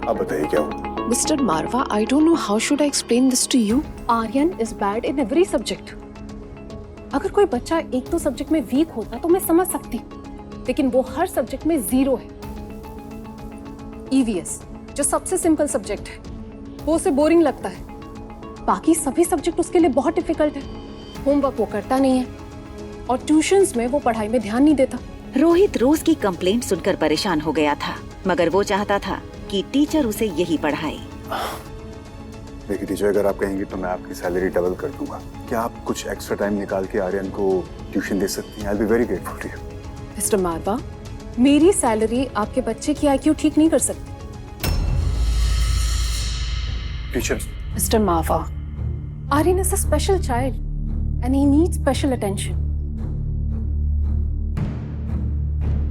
आप बताइए क्या हुआ? Mister Marwah, I don't know how should I explain this to you. Aryan is bad in every subject. अगर कोई बच्चा एक दो सब्जेक्ट में वीक होता तो मैं समझ सकती, लेकिन वो हर सब्जेक्ट में 0 है। EVS जो सबसे सिंपल सब्जेक्ट है वो उसे बोरिंग लगता है, बाकी सभी सब्जेक्ट उसके लिए बहुत डिफिकल्ट है। होमवर्क वो करता नहीं है और ट्यूशंस में वो पढ़ाई में ध्यान नहीं देता। रोहित रोज की कंप्लेंट सुनकर परेशान हो गया था, मगर वो चाहता था कि टीचर उसे यही पढ़ाए। देखिए टीचर, अगर आप कहेंगी तो मैं आपकी सैलरी डबल कर दूंगा। क्या आप कुछ एक्स्ट्रा टाइम निकाल के आर्यन को ट्यूशन दे सकती हैं? I will be very grateful to you. Mister Marwah, मेरी सैलरी आपके बच्चे की IQ ठीक नहीं कर सकती। Teacher. Mister Marwah, Aryan is a special child and he needs special attention.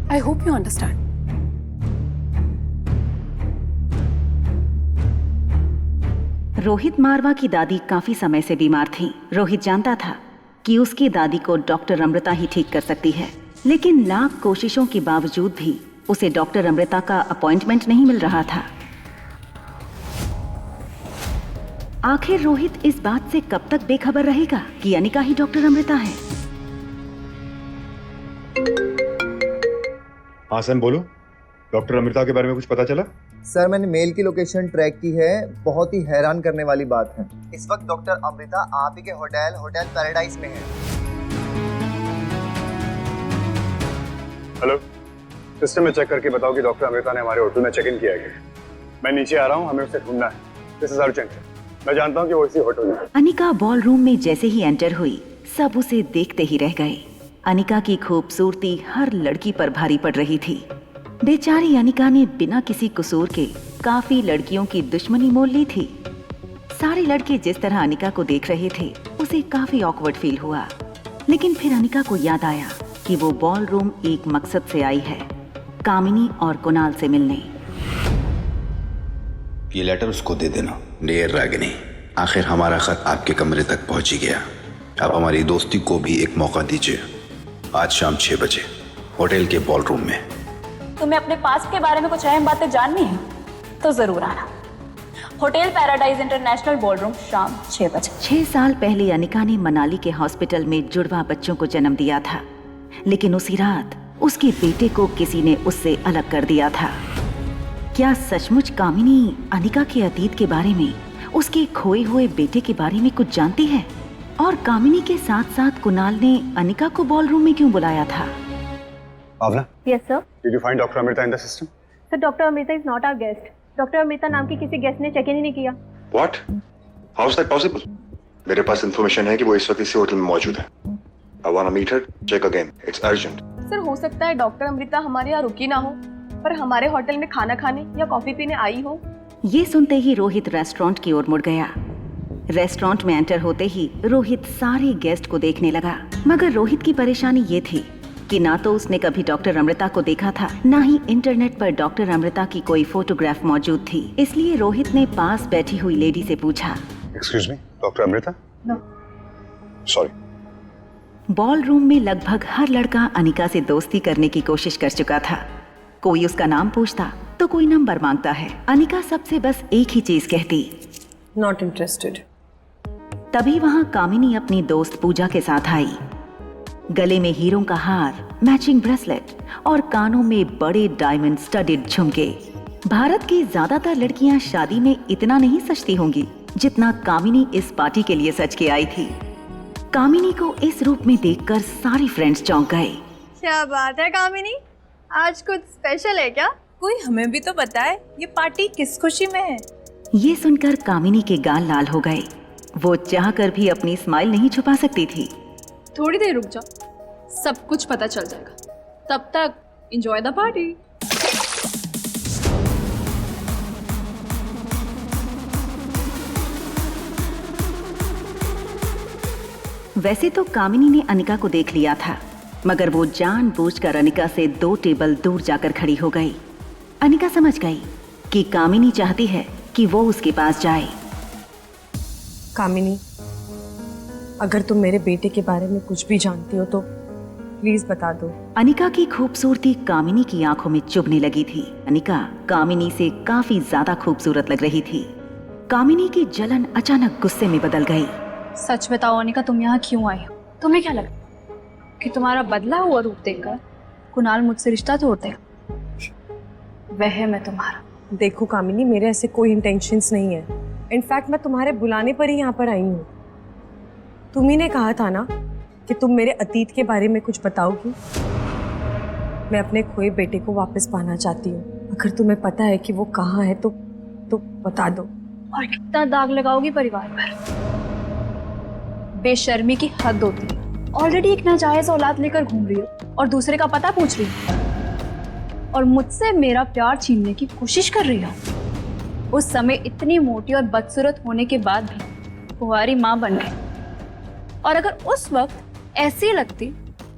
I hope you understand. Rohit Marwah की दादी काफी समय से बीमार थी। रोहित जानता था कि उसकी दादी को डॉक्टर अमृता ही ठीक कर सकती है, लेकिन लाख कोशिशों के बावजूद भी उसे डॉक्टर अमृता का अपॉइंटमेंट नहीं मिल रहा था। आखिर रोहित इस बात से कब तक बेखबर रहेगा कि अनिका ही डॉक्टर अमृता है? हाँ सैम, बोलो। डॉक्टर अमृता के बारे में कुछ पता चला? सर, मैंने मेल की लोकेशन ट्रैक की है। बहुत ही हैरान करने वाली बात है, इस वक्त डॉक्टर अमृता आप ही के होटल पैराडाइज में है। हेलो, सिस्टम में चेक करके बताओ कि डॉक्टर अमृता ने हमारे होटल में चेक इन किया है। मैं नीचे आ रहा हूँ, हमें उसे ढूंढना है। This is urgent. मैं जानता हूँ कि वो इसी होटल में है। अनिका बॉल रूम में जैसे ही एंटर हुई, सब उसे देखते ही रह गए। अनिका की खूबसूरती हर लड़की पर भारी पड़ रही थी। बेचारी अनिका ने बिना किसी कसूर के काफी लड़कियों की दुश्मनी मोल ली थी। सारे लड़के जिस तरह अनिका को देख रहे थे, उसे काफी ऑकवर्ड फील हुआ। लेकिन फिर अनिका को याद आया कि वो बॉल रूम एक मकसद से आई है, कामिनी और कुणाल से मिलने। ये लेटर उसको दे देना। डियर रागिनी, आखिर हमारा खत आपके कमरे तक पहुंच ही गया। अब हमारी दोस्ती को भी एक मौका दीजिए। आज शाम 6 बजे होटल के बॉल रूम में। तुम्हें अपने पास्ट के बारे में कुछ अहम बातें जाननी है तो जरूर आना। होटल पैराडाइज इंटरनेशनल बॉलरूम, शाम 6 बजे। 6 साल पहले अनिका ने मनाली के हॉस्पिटल में जुड़वा बच्चों को जन्म दिया था, लेकिन उसी रात उसके बेटे को किसी ने उससे अलग कर दिया था। क्या सचमुच कामिनी अनिका के अतीत के बारे में, उसके खोए हुए बेटे के बारे में कुछ जानती है? और कामिनी के साथ साथ कुणाल ने अनिका को बॉलरूम में क्यों बुलाया था? भावना, Yes, sir. did you find Dr. Amrita in the system? Sir, Dr. Amrita is not our guest. Dr. Amrita नाम की किसी गेस्ट ने चेक इन ही नहीं किया। What? How is that possible? मेरे पास इंफॉर्मेशन है कि वो इस वक्त इसी होटल में मौजूद है। I wanna meet her. Check again. It's urgent. Sir, हो सकता है डॉक्टर अमृता हमारे यहाँ रुकी ना हो, पर हमारे होटल में खाना खाने या कॉफी पीने आई हो। ये सुनते ही रोहित रेस्टोरेंट की ओर मुड़ गया। रेस्टोरेंट में एंटर होते ही रोहित सारे गेस्ट को देखने लगा, मगर रोहित की परेशानी ये थी कि ना तो उसने कभी डॉक्टर अमृता को देखा था, ना ही इंटरनेट पर डॉक्टर अमृता की कोई फोटोग्राफ मौजूद थी। इसलिए रोहित ने पास बैठी हुई लेडी से पूछा, Excuse me, doctor Amrita? No. Sorry. Ball room में लगभग हर लड़का अनिका से दोस्ती करने की कोशिश कर चुका था। कोई उसका नाम पूछता तो कोई नंबर मांगता है। अनिका सबसे बस एक ही चीज कहती, Not interested. तभी वहाँ कामिनी अपनी दोस्त पूजा के साथ आई। गले में हीरों का हार, मैचिंग ब्रेसलेट और कानों में बड़े डायमंड स्टडेड झुमके। भारत की ज्यादातर लड़कियां शादी में इतना नहीं सजती होंगी जितना कामिनी इस पार्टी के लिए सज के आई थी। कामिनी को इस रूप में देखकर सारे फ्रेंड्स चौंक गए। क्या बात है कामिनी, आज कुछ स्पेशल है क्या? कोई हमें भी तो बताए ये पार्टी किस खुशी में है। ये सुनकर कामिनी के गाल लाल हो गए। वो चाहकर भी अपनी स्माइल नहीं छुपा सकती थी। थोड़ी देर रुक जाओ, सब कुछ पता चल जाएगा। तब तक एंजॉय द पार्टी। वैसे तो कामिनी ने अनिका को देख लिया था, मगर वो जानबूझकर अनिका से 2 टेबल दूर जाकर खड़ी हो गई। अनिका समझ गई कि कामिनी चाहती है कि वो उसके पास जाए। कामिनी, अगर तुम मेरे बेटे के बारे में कुछ भी जानती हो तो प्लीज बता दो। अनिका की खूबसूरती कामिनी की आंखों में चुभने लगी थी। अनिका कामिनी से काफी ज्यादा खूबसूरत लग रही थी। कामिनी की जलन अचानक गुस्से में बदल गई। सच बताओ अनिका, तुम यहाँ क्यों आई हो? तुम्हें क्या लगा कि तुम्हारा बदला हुआ रूप देखकर कुणाल मुझसे रिश्ता तोड़ देगा? वहम है तुम्हारा। देखो कामिनी, मेरे ऐसे कोई इंटेंशंस नहीं है। इनफैक्ट मैं तुम्हारे बुलाने पर ही यहाँ पर आई हूँ। तुम्ही ने कहा था ना कि तुम मेरे अतीत के बारे में कुछ बताओगी। मैं अपने खोए बेटे को वापस पाना चाहती हूँ। अगर तुम्हें पता है कि वो कहाँ है तो बता दो। और कितना दाग लगाओगी परिवार पर? बेशर्मी की हद होती है। ऑलरेडी एक नाजायज औलाद लेकर घूम रही हो और दूसरे का पता पूछ रही हो, और मुझसे मेरा प्यार छीनने की कोशिश कर रही हो। उस समय इतनी मोटी और बदसूरत होने के बाद भी कुंवारी माँ बन गई, और अगर उस वक्त ऐसी लगती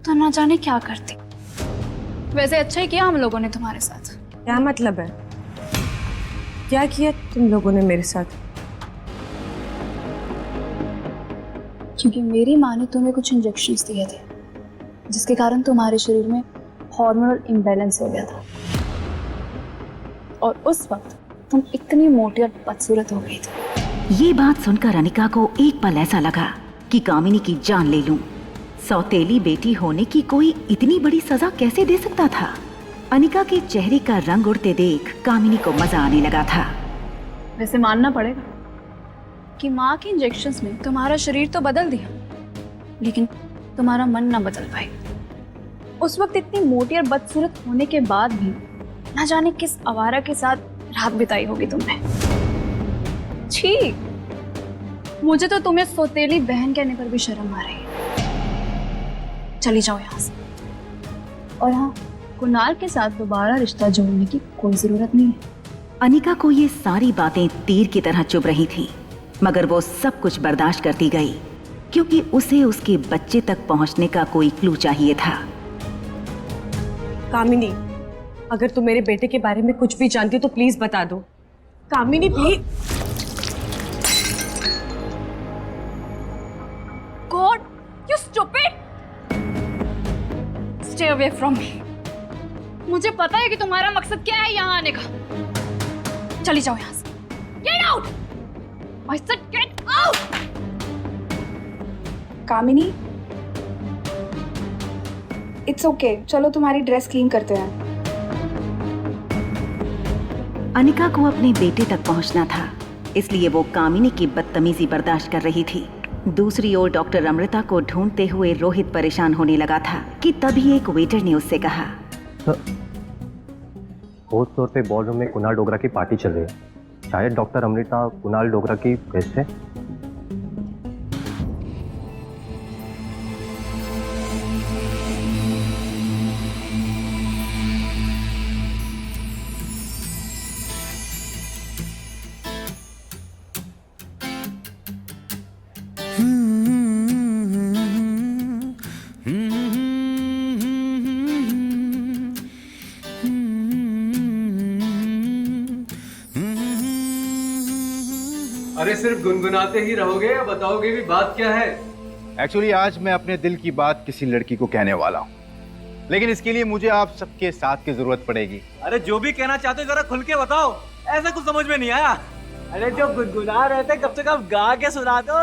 तो ना जाने क्या करती। वैसे अच्छा ही किया हम लोगों ने तुम्हारे साथ। क्या मतलब है? क्या किया तुम लोगों ने मेरे साथ? क्योंकि मेरी माँ ने तुम्हें कुछ इंजेक्शंस दिए थे, जिसके कारण तुम्हारे शरीर में हार्मोनल इम्बैलेंस हो गया था, और उस वक्त तुम इतनी मोटी और बदसूरत हो गई थी। ये बात सुनकर अनिका को एक पल ऐसा लगा कि कामिनी की जान ले लूं। सौतेली बेटी होने की कोई इतनी बड़ी सजा कैसे दे सकता था? अनिका के चेहरे का रंग उड़ते देख कामिनी को मजा आने लगा था। वैसे मानना पड़ेगा कि माँ के इंजेक्शंस ने तुम्हारा शरीर तो बदल दिया, लेकिन तुम्हारा मन ना बदल पाई। उस वक्त इतनी मोटी और बदसूरत होने के बाद भी ना जाने किस आवारा के साथ रात बिताई होगी तुमने। छी, मुझे तो तुम्हें सौतेली बहन कहने पर भी शर्म आ रही है। चली जाओ यहाँ से। और हाँ, कुणाल के साथ दोबारा रिश्ता जोड़ने की कोई जरूरत नहीं है। अनिका को ये सारी बातें तीर की तरह चुभ रही थी, मगर वो सब कुछ बर्दाश्त करती गई, क्योंकि उसे उसके बच्चे तक पहुंचने का कोई क्लू चाहिए था। कामिनी, अगर तुम मेरे बेटे के बारे में कुछ भी जानती हो तो प्लीज बता दो। कामिनी please. God, you stupid! Stay away from me. मुझे पता है कि तुम्हारा मकसद क्या है यहाँ आने का। चली जाओ यहाँ से। Get out! I said get out! Kamini, it's okay, चलो तुम्हारी ड्रेस क्लीन करते हैं। अनिका को अपने बेटे तक पहुंचना था, इसलिए वो कामिनी की बदतमीजी बर्दाश्त कर रही थी। दूसरी ओर डॉक्टर अमृता को ढूंढते हुए रोहित परेशान होने लगा था कि तभी एक वेटर ने उससे कहा, फोर्थ फ्लोर पे बॉलरूम में कुणाल डोगरा की पार्टी चल रही है। शायद डॉक्टर अमृता कुणाल डोगरा की गेस्ट है। अरे सिर्फ गुनगुनाते ही रहोगे या बताओगे भी बात क्या है? एक्चुअली आज मैं अपने दिल की बात किसी लड़की को कहने वाला हूँ, लेकिन इसके लिए मुझे आप सबके साथ की जरूरत पड़ेगी। अरे जो भी कहना चाहते हो जरा खुल के बताओ, ऐसा कुछ समझ में नहीं आया। अरे जो गुनगुना रहे थे कब से कब गा के सुना दो।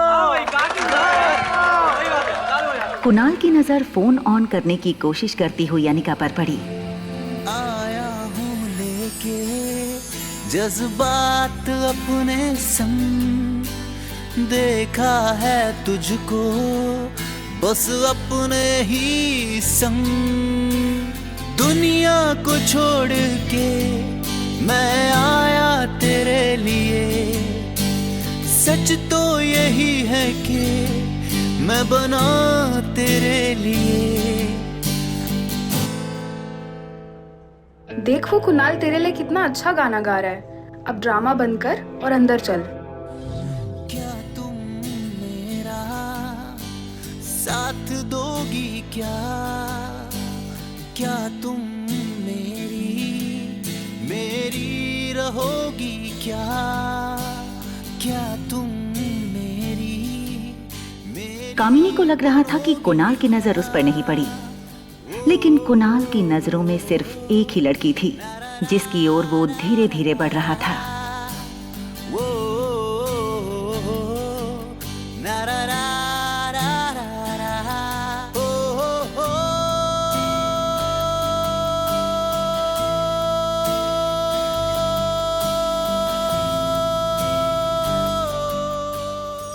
कुणाल की नजर फोन ऑन करने की कोशिश करती हुई अनिका पर पड़ी। आया हूँ लेके जज्बात अपने संग, देखा है तुझको बस अपने ही संग। दुनिया को छोड़ के मैं आया तेरे लिए, सच तो यही है कि मैं बना तेरे लिए। देख वो कुणाल तेरे लिए कितना अच्छा गाना गा रहा है। अब ड्रामा बंद कर और अंदर चल। क्या तुम मेरा साथ दोगी क्या? क्या तुम मेरी रहोगी क्या? क्या तुम मेरी कामिनी को लग रहा था कि कुणाल की नजर उस पर नहीं पड़ी, लेकिन कुणाल की नजरों में सिर्फ एक ही लड़की थी जिसकी ओर वो धीरे धीरे बढ़ रहा था।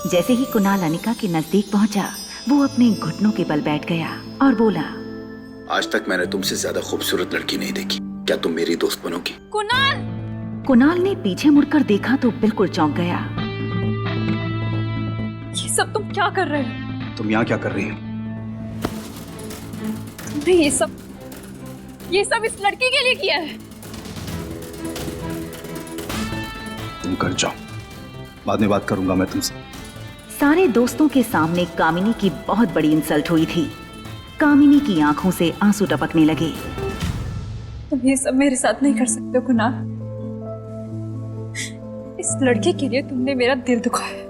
जैसे ही कुणाल अनिका के नजदीक पहुंचा, वो अपने घुटनों के बल बैठ गया और बोला, आज तक मैंने तुमसे ज्यादा खूबसूरत लड़की नहीं देखी। क्या तुम मेरी दोस्त बनोगी? कुणाल! कुणाल ने पीछे मुड़कर देखा तो बिल्कुल चौंक गया। ये सब तुम क्या कर रहे हो? तुम यहाँ क्या कर रही हो? तुमने ये सब इस लड़की के लिए किया है। तुम कर जाओ, बाद में बात करूंगा मैं तुमसे। सारे दोस्तों के सामने कामिनी की बहुत बड़ी इंसल्ट हुई थी। कामिनी की आंखों से आंसू टपकने लगे। तुम ये सब मेरे साथ नहीं कर सकते हो कुणाल। इस लड़के के लिए तुमने मेरा दिल दुखाया।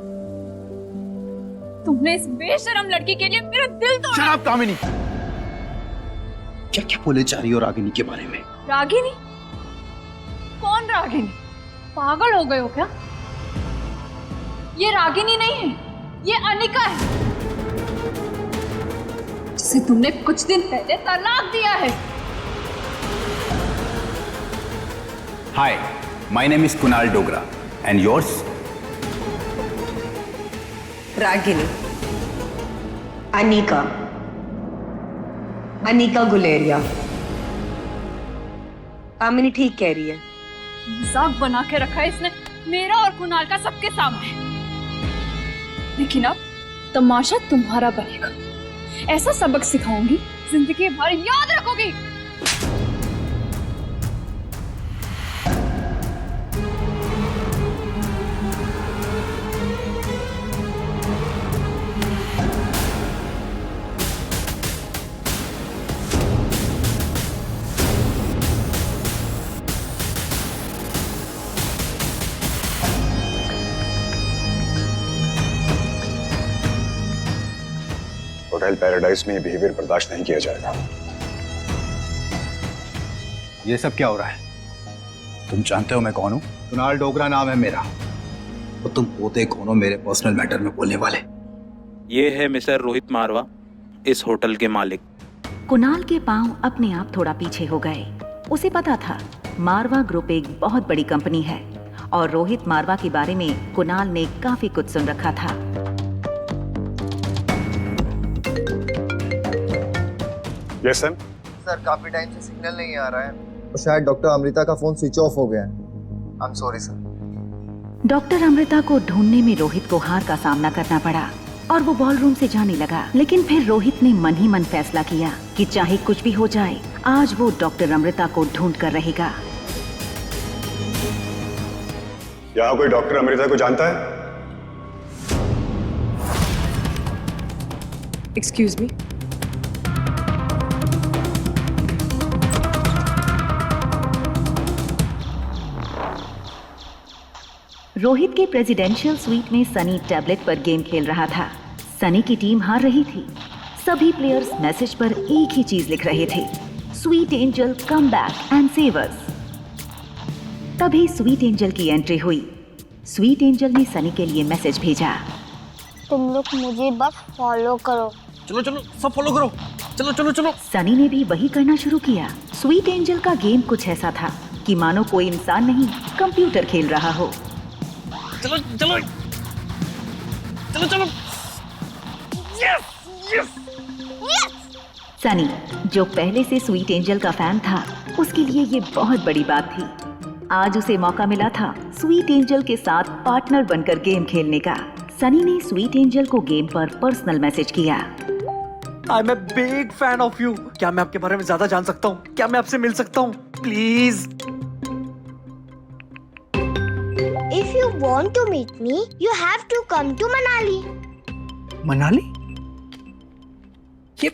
तुमने इस बेशरम लड़की के लिए मेरा दिल तोड़ा। शराब कामिनी, क्या क्या बोले जा रही हो रागिनी के बारे में? रागिनी? कौन रागिनी? पागल हो गए हो क्या? ये रागिनी नहीं है, ये अनिका है, जिसे तुमने कुछ दिन पहले तलाक दिया है। Hi, my name is Kunal Dogra and yours? Ragini, Anika, Anika Guleria. Kamini ठीक कह रही है। मजाक बना के रखा है इसने मेरा और कुणाल का सबके सामने। लेकिन अब तमाशा तुम्हारा बनेगा। ऐसा सबक सिखाऊंगी, जिंदगी भर याद रखोगी। होटल पैराडाइज में बिहेवियर बर्दाश्त नहीं किया जाएगा। ये सब क्या हो रहा है? तुम जानते हो मैं कौन हूँ? कुणाल डोगरा नाम है मेरा। तो तुम पोते कौन हो मेरे पर्सनल मैटर में बोलने वाले? ये है मिस्टर रोहित मारवा, इस होटल के मालिक। कुणाल के पांव अपने आप थोड़ा पीछे हो गए। उसे पता था मारवा ग्रुप एक बहुत बड़ी कंपनी है और रोहित मारवा के बारे में कुणाल ने काफी कुछ सुन रखा था। Yes sir. सर काफी टाइम से सिग्नल नहीं आ रहा है और शायद डॉक्टर अमृता का फोन स्विच ऑफ हो गया है। I am sorry sir. Doctor Amrita को ढूंढने में रोहित को हार का सामना करना पड़ा और वो बॉलरूम से जाने लगा। लेकिन फिर रोहित ने मन ही मन फैसला किया कि चाहे कुछ भी हो जाए, आज वो डॉक्टर अमृता को ढूंढ कर रहेगा। यहाँ कोई डॉक्टर अमृता को जानता है? Excuse me. रोहित के प्रेसिडेंशियल स्वीट में सनी टैबलेट पर गेम खेल रहा था। सनी की टीम हार रही थी। सभी प्लेयर्स मैसेज पर एक ही चीज लिख रहे थे, sweet angel come back and save us. तभी स्वीट एंजल की एंट्री हुई। स्वीट एंजल ने सनी के लिए मैसेज भेजा, तुम लोग मुझे बस फॉलो करो। चलो चलो सब फॉलो करो, चलो चलो चलो। सनी ने भी वही करना शुरू किया। स्वीट एंजल का गेम कुछ ऐसा था कि मानो कोई इंसान नहीं, कंप्यूटर खेल रहा हो। चलो चलो चलो चलो। Yes yes yes. सनी, जो पहले से स्वीट एंजल का फैन था, उसके लिए ये बहुत बड़ी बात थी। आज उसे मौका मिला था स्वीट एंजल के साथ पार्टनर बनकर गेम खेलने का। सनी ने स्वीट एंजल को गेम पर पर्सनल मैसेज किया, I am a big fan of you. क्या मैं आपके बारे में ज्यादा जान सकता हूँ? क्या मैं आपसे मिल सकता हूँ please? If you want to meet me, you have to come to Manali. Manali? ये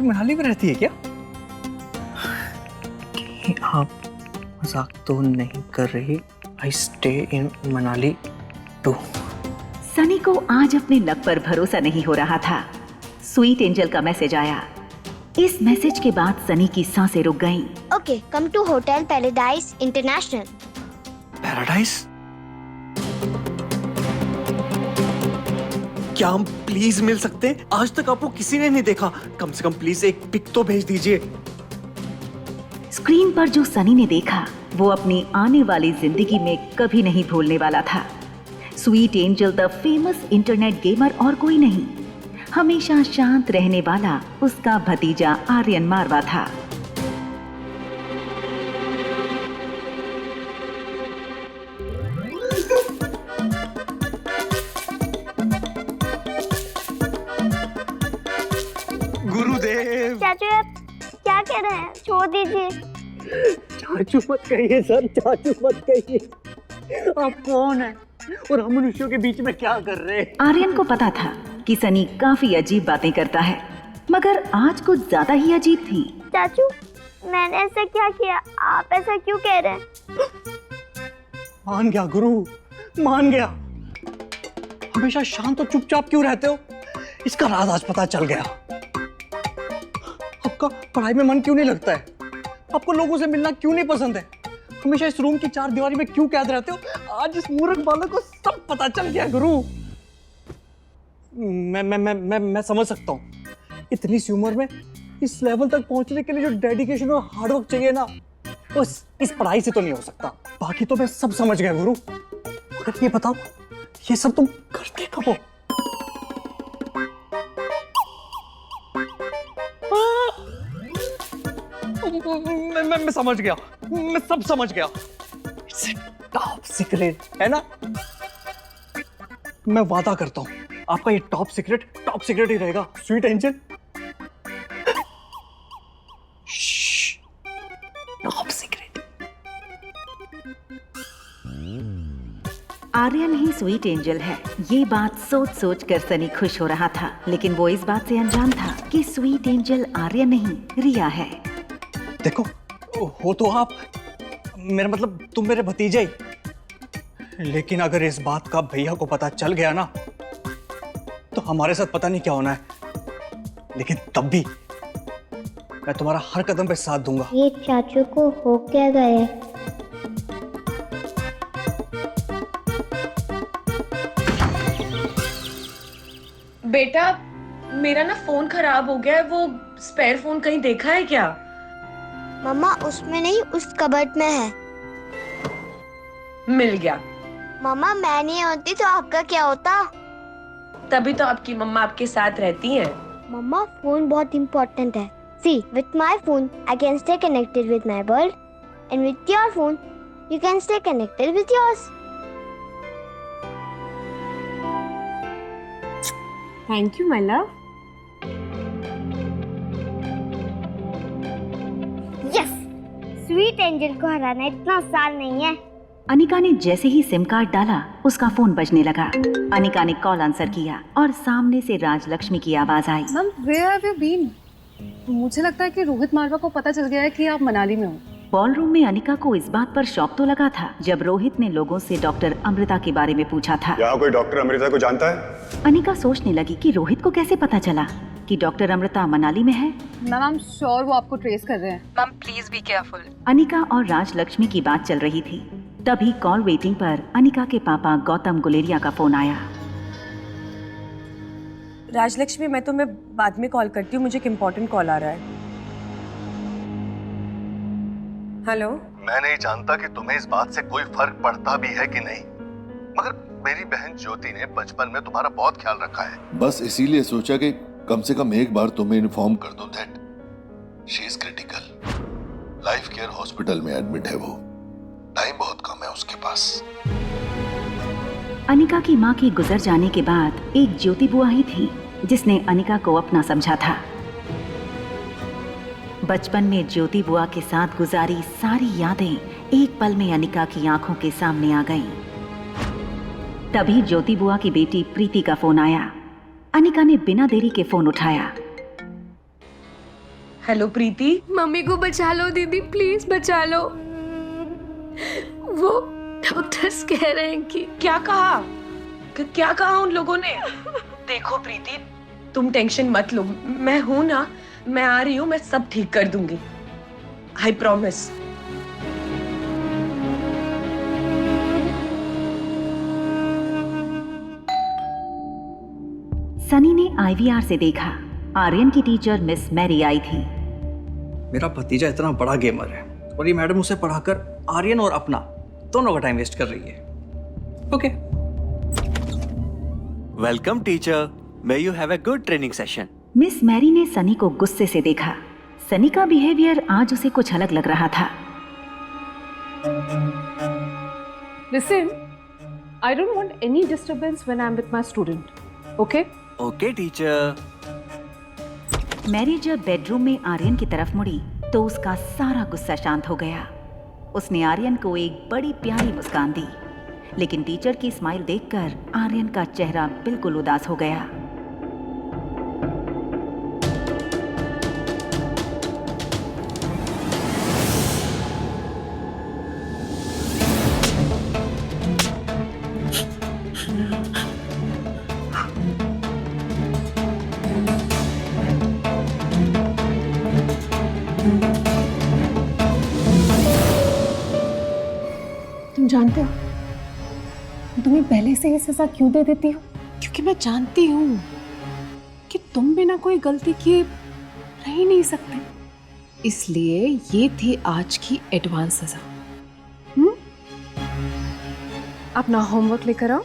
मनाली में रहती है क्या? आप मजाक तो नहीं कर रही? I stay in Manali too. Sunny को आज अपने लक पर भरोसा नहीं हो रहा था। स्वीट एंजल का मैसेज आया, इस मैसेज के बाद सनी की सांसें रुक गईं। Okay, come to Hotel Paradise International. Paradise? क्या हम प्लीज मिल सकते हैं? आज तक आपको किसी ने नहीं देखा, कम से कम प्लीज एक पिक तो भेज दीजिए। स्क्रीन पर जो सनी ने देखा वो अपनी आने वाली जिंदगी में कभी नहीं भूलने वाला था। Sweet angel the famous internet gamer और कोई नहीं, हमेशा शांत रहने वाला उसका भतीजा आर्यन मारवा था। गुरुदेव! चाचू आप क्या कह रहे हैं? छोड़ दीजिए। चाचू मत कहिए सर, चाचू मत कहिए। आप कौन हैं और हम मनुष्यों के बीच में क्या कर रहे हैं? आर्यन को पता था कि सनी काफी अजीब बातें करता है, मगर आज कुछ ज्यादा ही अजीब थी। चाचू मैंने ऐसा क्या किया? आप ऐसा क्यों कह रहे हैं? मान गया गुरु, मान गया। हमेशा शांत और चुपचाप क्यों रहते हो? इसका राज आज पता चल गया। आपका पढ़ाई में मन क्यों नहीं लगता है? आपको लोगों से मिलना क्यों नहीं पसंद है? हमेशा इस रूम की चार दीवारी में क्यों कैद रहते हो? आज इस मूर्ख बालक को सब पता चल गया गुरु। मैं समझ सकता हूँ, इतनी सी उम्र में इस लेवल तक पहुंचने के लिए जो डेडिकेशन और हार्डवर्क चाहिए ना, बस इस पढ़ाई से तो नहीं हो सकता। बाकी तो मैं सब समझ गया गुरु, मगर ये बताओ ये सब तुम करते कब हो? मैं समझ गया, मैं सब समझ गया। टॉप सीक्रेट है ना? मैं वादा करता हूं आपका ये टॉप सीक्रेट ही रहेगा, sweet angel. Top secret. Aryan ही स्वीट एंजल है, ये बात सोच सोच कर सनी खुश हो रहा था, लेकिन वो इस बात से अनजान था कि स्वीट एंजल आर्यन नहीं रिया है। देखो हो तो आप, मेरा मतलब तुम मेरे भतीजे ही, लेकिन अगर इस बात का भैया को पता चल गया ना तो हमारे साथ पता नहीं क्या होना है, लेकिन तब भी मैं तुम्हारा हर कदम पे साथ दूंगा। ये चाचू को हो क्या गया? बेटा मेरा ना फोन खराब हो गया है, वो स्पेयर फोन कहीं देखा है क्या? मम्मा उसमें नहीं, उस कबर्ड में है। मिल गया। मम्मा मैं नहीं होती तो आपका क्या होता? तभी तो आपकी मम्मा आपके साथ रहती हैं। मम्मा फोन बहुत इम्पोर्टेंट है। See, with my phone I can stay connected with my world, and with your phone you can stay connected with yours. Thank you, my love. Yes, sweet angel को हराना इतना आसान नहीं है। अनिका ने जैसे ही सिम कार्ड डाला उसका फोन बजने लगा। अनिका ने कॉल आंसर किया और सामने से राजलक्ष्मी की आवाज आई। Ma'am, where have you been? मुझे लगता है कि रोहित मारवा को पता चल गया है कि आप मनाली में हो। बॉलरूम में अनिका को इस बात पर शौक तो लगा था जब रोहित ने लोगों से डॉक्टर अमृता के बारे में पूछा था। यहाँ कोई डॉक्टर अमृता को जानता है? अनिका सोचने लगी कि रोहित को कैसे पता चला कि डॉक्टर अमृता मनाली में है। मैम, आई एम श्योर वो आपको ट्रेस कर रहे हैं। Ma'am please be careful. Anika और राजलक्ष्मी की बात चल रही थी, तभी कॉल वेटिंग पर अनिका के पापा गौतम गुलेरिया का फोन आया। राजलक्ष्मी मैं तुम्हें बाद में कॉल करती हूँ, मुझे एक इम्पोर्टेंट कॉल आ रहा है। हेलो। मैं नहीं जानता कि तुम्हें इस बात से कोई फर्क पड़ता भी है कि नहीं, मगर मेरी बहन ज्योति ने बचपन में तुम्हारा बहुत ख्याल रखा है। बस इसीलिए सोचा कि कम से कम एक बार तुम्हें इन्फॉर्म कर दूं that she is critical. Life care hospital में एडमिट है वो, टाइम बहुत कम है उसके पास। अनिका की माँ के गुजर जाने के बाद एक ज्योति बुआ ही थी जिसने अनिका को अपना समझा था। बचपन में ज्योति बुआ के साथ गुजारी सारी यादें एक पल में अनिका की आंखों के सामने आ गईं। तभी ज्योति बुआ की बेटी प्रीति का फोन आया। अनिका ने बिना देरी के फोन उठाया। हेलो प्रीति। मम्मी को बचा लो दीदी, प्लीज बचा लो। वो डॉक्टर्स कह रहे हैं कि क्या कहा? क्या कहा उन लोगों ने? देखो प्रीति, तुम टेंशन मत लो, मैं हूं ना, मैं आ रही हूँ, मैं सब ठीक कर दूंगी, आई प्रॉमिस। सनी ने आईवीआर से देखा आर्यन की टीचर मिस मैरी आई थी। मेरा भतीजा इतना बड़ा गेमर है और ये मैडम उसे पढ़ाकर आर्यन और अपना दोनों का टाइम वेस्ट कर रही है। Okay. Welcome teacher, may you have a good training session. Miss Mary ने सनी को गुस्से से देखा। सनी का बिहेवियर आज उसे कुछ अलग लग रहा था। Listen, I don't want any disturbance when I'm with my student. Okay? Okay teacher. Mary जब बेडरूम में आर्यन की तरफ मुड़ी तो उसका सारा गुस्सा शांत हो गया। उसने आर्यन को एक बड़ी प्यारी मुस्कान दी, लेकिन टीचर की स्माइल देखकर आर्यन का चेहरा बिल्कुल उदास हो गया। तुम जानते हो मैं तुम्हें पहले से ये सजा क्यों दे देती हूँ? क्योंकि मैं जानती हूँ कि तुम बिना कोई गलती किए रह ही नहीं सकते। इसलिए ये थी आज की एडवांस सजा। अपना होमवर्क लेकर आओ।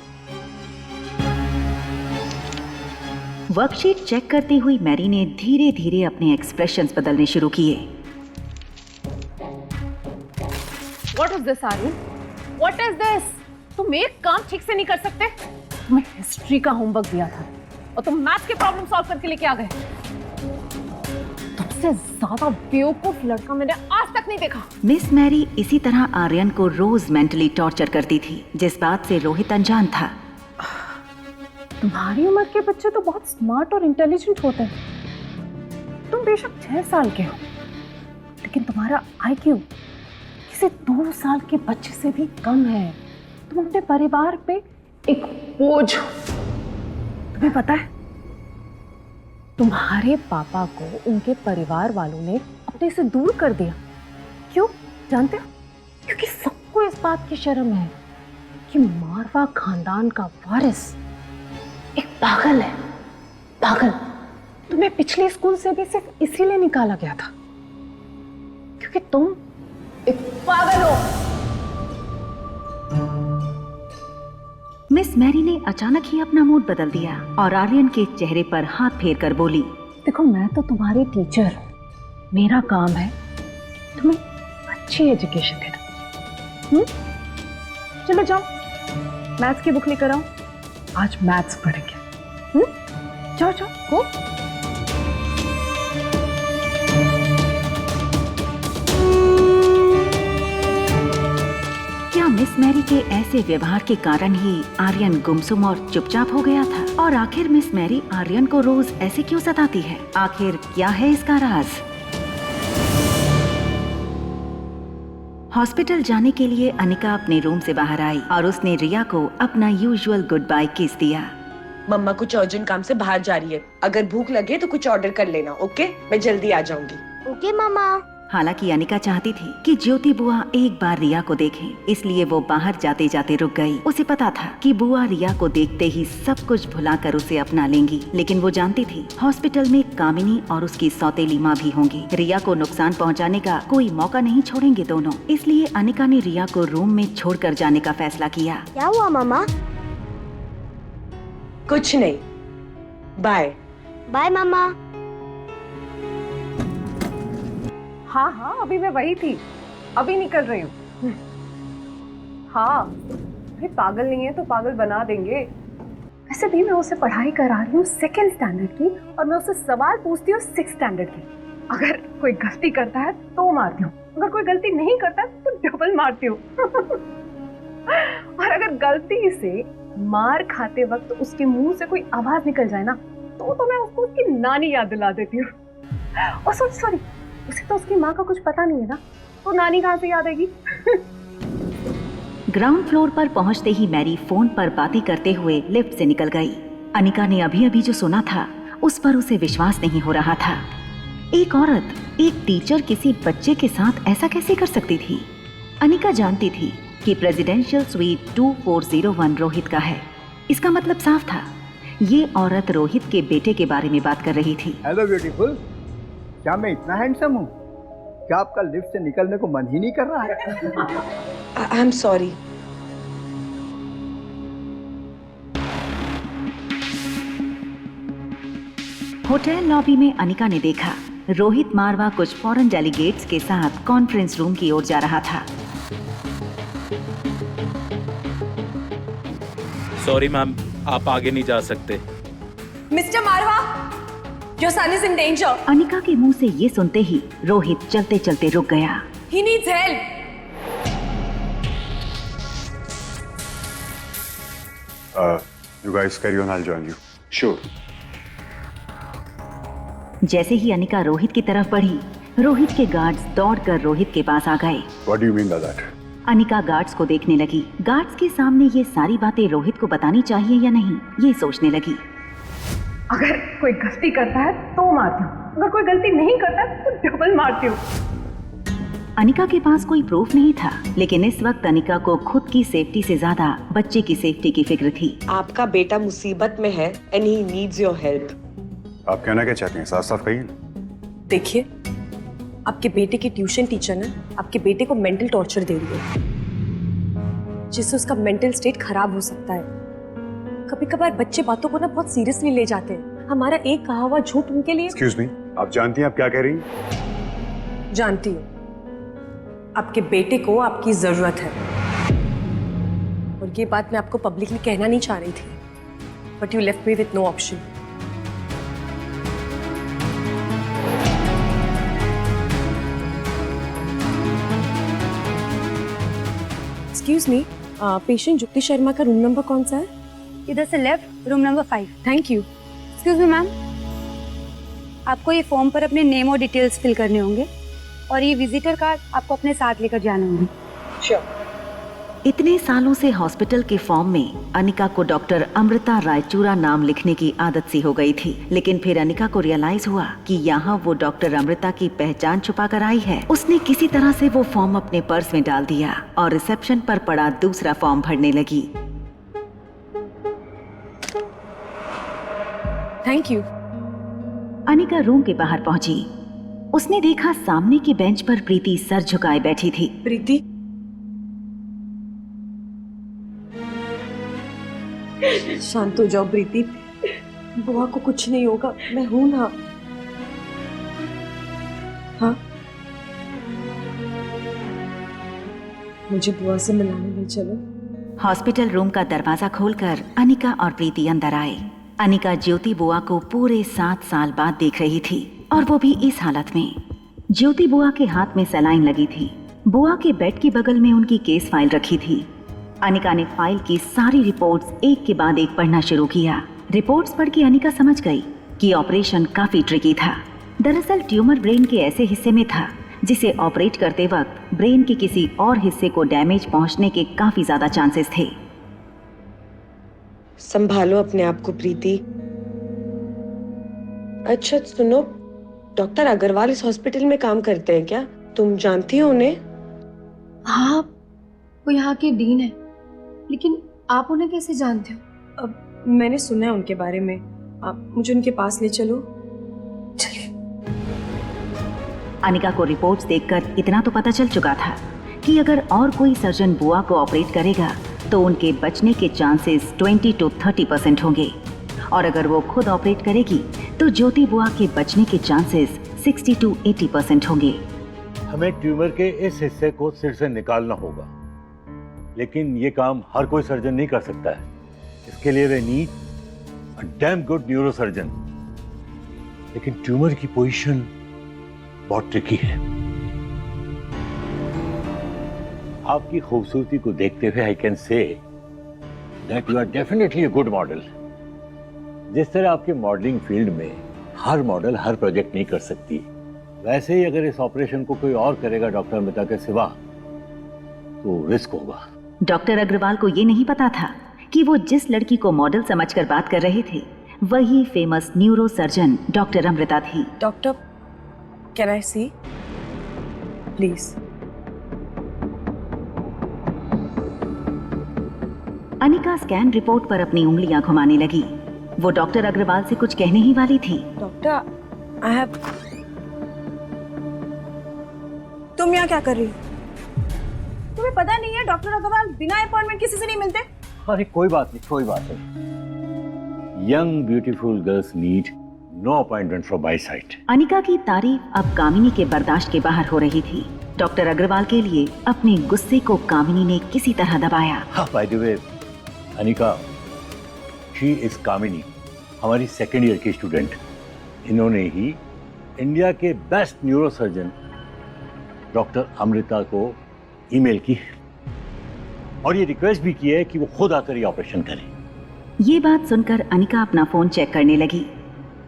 वर्कशीट चेक करती हुई मैरी ने धीरे धीरे अपने एक्सप्रेशंस बदलने शुरू किए। What is this, Aryan? What is this? तुम एक काम ठीक से नहीं कर सकते? तुम्हें हिस्ट्री का होमवर्क दिया था और तुम मैथ्स के प्रॉब्लम सॉल्व करके लेके आ गए। तुमसे ज्यादा बेवकूफ लड़का मैंने आज तक नहीं देखा। मिस मैरी इसी तरह आर्यन को रोज मेंटली टॉर्चर करती थी, जिस बात से रोहित अनजान था। तुम्हारी उम्र के बच्चे तो बहुत स्मार्ट और इंटेलिजेंट होते हैं। तुम बेशक 6 साल के हो, लेकिन तुम्हारा IQ किसी 2 साल के बच्चे से भी कम है। तुम अपने परिवार पे एक बोझ हो। तुम्हें पता है, तुम्हारे पापा को उनके परिवार वालों ने अपने से दूर कर दिया। क्यों जानते हो? क्योंकि सबको इस बात की शर्म है कि मारवा खानदान का वारिस एक पागल है। पागल। तुम्हें पिछले स्कूल से भी सिर्फ इसीलिए निकाला गया था क्योंकि तुम एक पागल हो। मिस मैरी ने अचानक ही अपना मूड बदल दिया और आर्यन के चेहरे पर हाथ फेर कर बोली, देखो मैं तो तुम्हारी टीचर हूँ। मेरा काम है तुम्हें अच्छी एजुकेशन देना। चलो जाओ, मैथ्स की बुक लेकर आओ। आज मैथ्स पढ़ेंगे। जाओ जाओ गो। क्या मिस मैरी के ऐसे व्यवहार के कारण ही आर्यन गुमसुम और चुपचाप हो गया था? और आखिर मिस मैरी आर्यन को रोज ऐसे क्यों सताती है? आखिर क्या है इसका राज? हॉस्पिटल जाने के लिए अनिका अपने रूम से बाहर आई और उसने रिया को अपना यूजुअल गुड बाय किस दिया। मम्मा कुछ अर्जेंट काम से बाहर जा रही है, अगर भूख लगे तो कुछ ऑर्डर कर लेना। ओके, मैं जल्दी आ जाऊंगी। ओके मामा। हालांकि अनिका चाहती थी कि ज्योति बुआ एक बार रिया को देखे, इसलिए वो बाहर जाते जाते रुक गई। उसे पता था कि बुआ रिया को देखते ही सब कुछ भुलाकर उसे अपना लेंगी, लेकिन वो जानती थी हॉस्पिटल में कामिनी और उसकी सौतेली माँ भी होंगी। रिया को नुकसान पहुँचाने का कोई मौका नहीं छोड़ेंगे दोनों, इसलिए अनिका ने रिया को रूम में छोड़कर जाने का फैसला किया। क्या हुआ मामा? कुछ नहीं, बाय। बाय मामा। हाँ हाँ, अभी मैं वही थी, अभी निकल रही हूँ। हाँ, अरे पागल नहीं है तो पागल बना देंगे। वैसे भी मैं उसे पढ़ाई करा रही हूँ 2nd स्टैंडर्ड की, और मैं उससे सवाल पूछती हूँ 6th स्टैंडर्ड की। अगर कोई गलती करता है तो मारती हूँ, अगर कोई गलती नहीं करता है तो डबल मारती हूँ। और अगर गलती से मार खाते वक्त उसके मुंह से कोई आवाज निकल जाए ना, तो मैं उसको उसकी नानी याद दिला देती हूँ। और सॉरी, उसे तो उसकी माँ का कुछ पता नहीं है ना, तो नानी कहाँ से याद आएगी? ग्राउंड फ्लोर पर पहुंचते ही मैरी फोन पर बातें करते हुए लिफ्ट से निकल गई। अनिका ने अभी अभी जो सुना था उस पर उसे विश्वास नहीं हो रहा था। एक औरत, एक टीचर किसी बच्चे के साथ ऐसा कैसे कर सकती थी? अनिका जानती थी कि प्रेसिडेंशियल स्वीट 2401 रोहित का है। इसका मतलब साफ था, ये औरत रोहित के बेटे के बारे में बात कर रही थी। हेलो ब्यूटीफुल, क्या मैं इतना हैंडसम हूँ? क्या आपका लिफ्ट से निकलने को मन ही नहीं कर रहा है? I am sorry. Hotel lobby में अनिका ने देखा रोहित मारवा कुछ फॉरेन डेलीगेट्स के साथ कॉन्फ्रेंस रूम की ओर जा रहा था। सॉरी मैम, आप आगे नहीं जा सकते। Mister Marwah, your son is in danger. Anika के मुंह से ये सुनते ही रोहित चलते चलते रुक गया। He needs help. You guys carry on, I'll join you. Sure. जैसे ही अनिका रोहित की तरफ बढ़ी, रोहित के गार्ड्स दौड़कर रोहित के पास आ गए। What do you mean by that? Anika guards को देखने लगी। गार्ड्स के सामने ये सारी बातें रोहित को बतानी चाहिए या नहीं, ये सोचने लगी। अगर कोई गलती करता है तो मारती हूँ, अगर कोई गलती नहीं करता है तो डबल मारती हूँ। अनिका के पास कोई प्रूफ नहीं था, लेकिन इस वक्त अनिका को खुद की सेफ्टी से ज्यादा बच्चे की सेफ्टी की फिक्र थी। आपका बेटा मुसीबत में है and he needs your help. आप कहना क्या चाहती हैं? साफ साफ कहिए। देखिए, आपके बेटे की ट्यूशन टीचर ना आपके बेटे को मेंटल टॉर्चर दे रही है, जिससे उसका मेंटल स्टेट खराब हो सकता है। कभी कभार बच्चे बातों को ना बहुत सीरियसली ले जाते हैं। हमारा एक कहा हुआ झूठ उनके लिए। Excuse me, आप जानती हैं आप क्या कह रही हैं? जानती हूँ, आपके बेटे को आपकी जरूरत है, और ये बात मैं आपको पब्लिकली कहना नहीं चाह रही थी, but you left me with no option. Excuse me, patient जुक्ति शर्मा का रूम नंबर कौन सा है? इधर से left, room number 5। Thank you. Excuse me ma'am, आपको ये फॉर्म पर अपने नेम और डिटेल्स फिल करने होंगे, और ये विजिटर कार्ड आपको अपने साथ लेकर जाना होगा। श्योर। इतने सालों से हॉस्पिटल के फॉर्म में अनिका को डॉक्टर अमृता रायचूरा नाम लिखने की आदत सी हो गई थी, लेकिन फिर अनिका को रियलाइज हुआ कि यहाँ वो डॉक्टर अमृता की पहचान छुपा कर आई है। उसने किसी तरह से वो फॉर्म अपने पर्स में डाल दिया और रिसेप्शन पर पड़ा दूसरा फॉर्म भरने लगी। Thank you. अनिका रूम के बाहर पहुंची। उसने देखा सामने की बेंच पर प्रीति सर झुकाए बैठी थी। प्रीति, शांत हो जाओ प्रीति, बुआ को कुछ नहीं होगा, मैं हूं ना। हाँ, मुझे बुआ से मिलाने ले चलो। हॉस्पिटल रूम का दरवाजा खोलकर अनिका और प्रीति अंदर आए। अनिका ज्योति बुआ को पूरे 7 साल बाद देख रही थी, और वो भी इस हालत में। ज्योति बुआ के हाथ में सलाइन लगी थी। बुआ के बेड के बगल में उनकी केस फाइल रखी थी। अनिका ने फाइल की सारी रिपोर्ट्स एक के बाद एक पढ़ना शुरू किया। रिपोर्ट्स पढ़ के अनिका समझ गई कि ऑपरेशन काफी ट्रिकी था। दरअसल ट्यूमर ब्रेन के ऐसे हिस्से में था जिसे ऑपरेट करते वक्त ब्रेन के किसी और हिस्से को डैमेज पहुंचने के काफी ज्यादा चांसेस थे। संभालो अपने आप को प्रीति। अच्छा सुनो, डॉक्टर अग्रवाल इस हॉस्पिटल में काम करते हैं क्या? तुम जानती हो उन्हें? हाँ, वो यहाँ के डीन है, लेकिन आप उन्हें कैसे जानते हो? अब मैंने सुना है उनके बारे में। आप मुझे उनके पास ले चलो। चलिए। अनिका को रिपोर्ट्स देखकर इतना तो पता चल चुका था कि अगर और कोई सर्जन बुआ को ऑपरेट करेगा तो उनके बचने के चांसेस 20 to 30% होंगे, और अगर वो खुद ऑपरेट करेगी तो ज्योति बुआ के बचने के चांसेस 60 to 80% होंगे। हमें ट्यूमर के इस हिस्से को सिर से निकालना होगा, लेकिन ये काम हर कोई सर्जन नहीं कर सकता है। इसके लिए we need a damn good neurosurgeon. लेकिन ट्यूमर की पोजीशन बहुत ट्रिकी है। आपकी खूबसूरती को देखते हुए I can say that you are definitely a good model. जिस तरह आपके मॉडलिंग फील्ड में हर मॉडल हर प्रोजेक्ट नहीं कर सकती, वैसे ही अगर इस ऑपरेशन को कोई और करेगा डॉक्टर अमृता के सिवा तो रिस्क होगा। डॉक्टर अग्रवाल को ये नहीं पता था कि वो जिस लड़की को मॉडल समझकर बात कर रहे थे वही famous neuro surgeon doctor Amrita थी। Doctor, can I see please? Anika scan report पर अपनी उंगलियां घुमाने लगी। वो डॉक्टर अग्रवाल से कुछ कहने ही वाली थी। Doctor I have. तुम यहाँ क्या कर रही हो? तुम्हें पता नहीं है डॉक्टर अग्रवाल बिना अपॉइंटमेंट किसी से नहीं मिलते? अरे कोई बात नहीं, कोई बात नहीं। Young beautiful girls need no appointment from my side. Anika की तारीफ अब कामिनी के बर्दाश्त के बाहर हो रही थी। डॉक्टर अग्रवाल के लिए अपने गुस्से को कामिनी ने किसी तरह दबाया। हाँ, by the way Anika, she is Kamini, हमारी सेकेंड ईयर की स्टूडेंट। इन्होंने ही इंडिया के बेस्ट न्यूरोसर्जन डॉक्टर अमृता को ईमेल की और ये रिक्वेस्ट भी की है कि वो खुद आकर ये ऑपरेशन करें। ये बात सुनकर अनिका अपना फोन चेक करने लगी।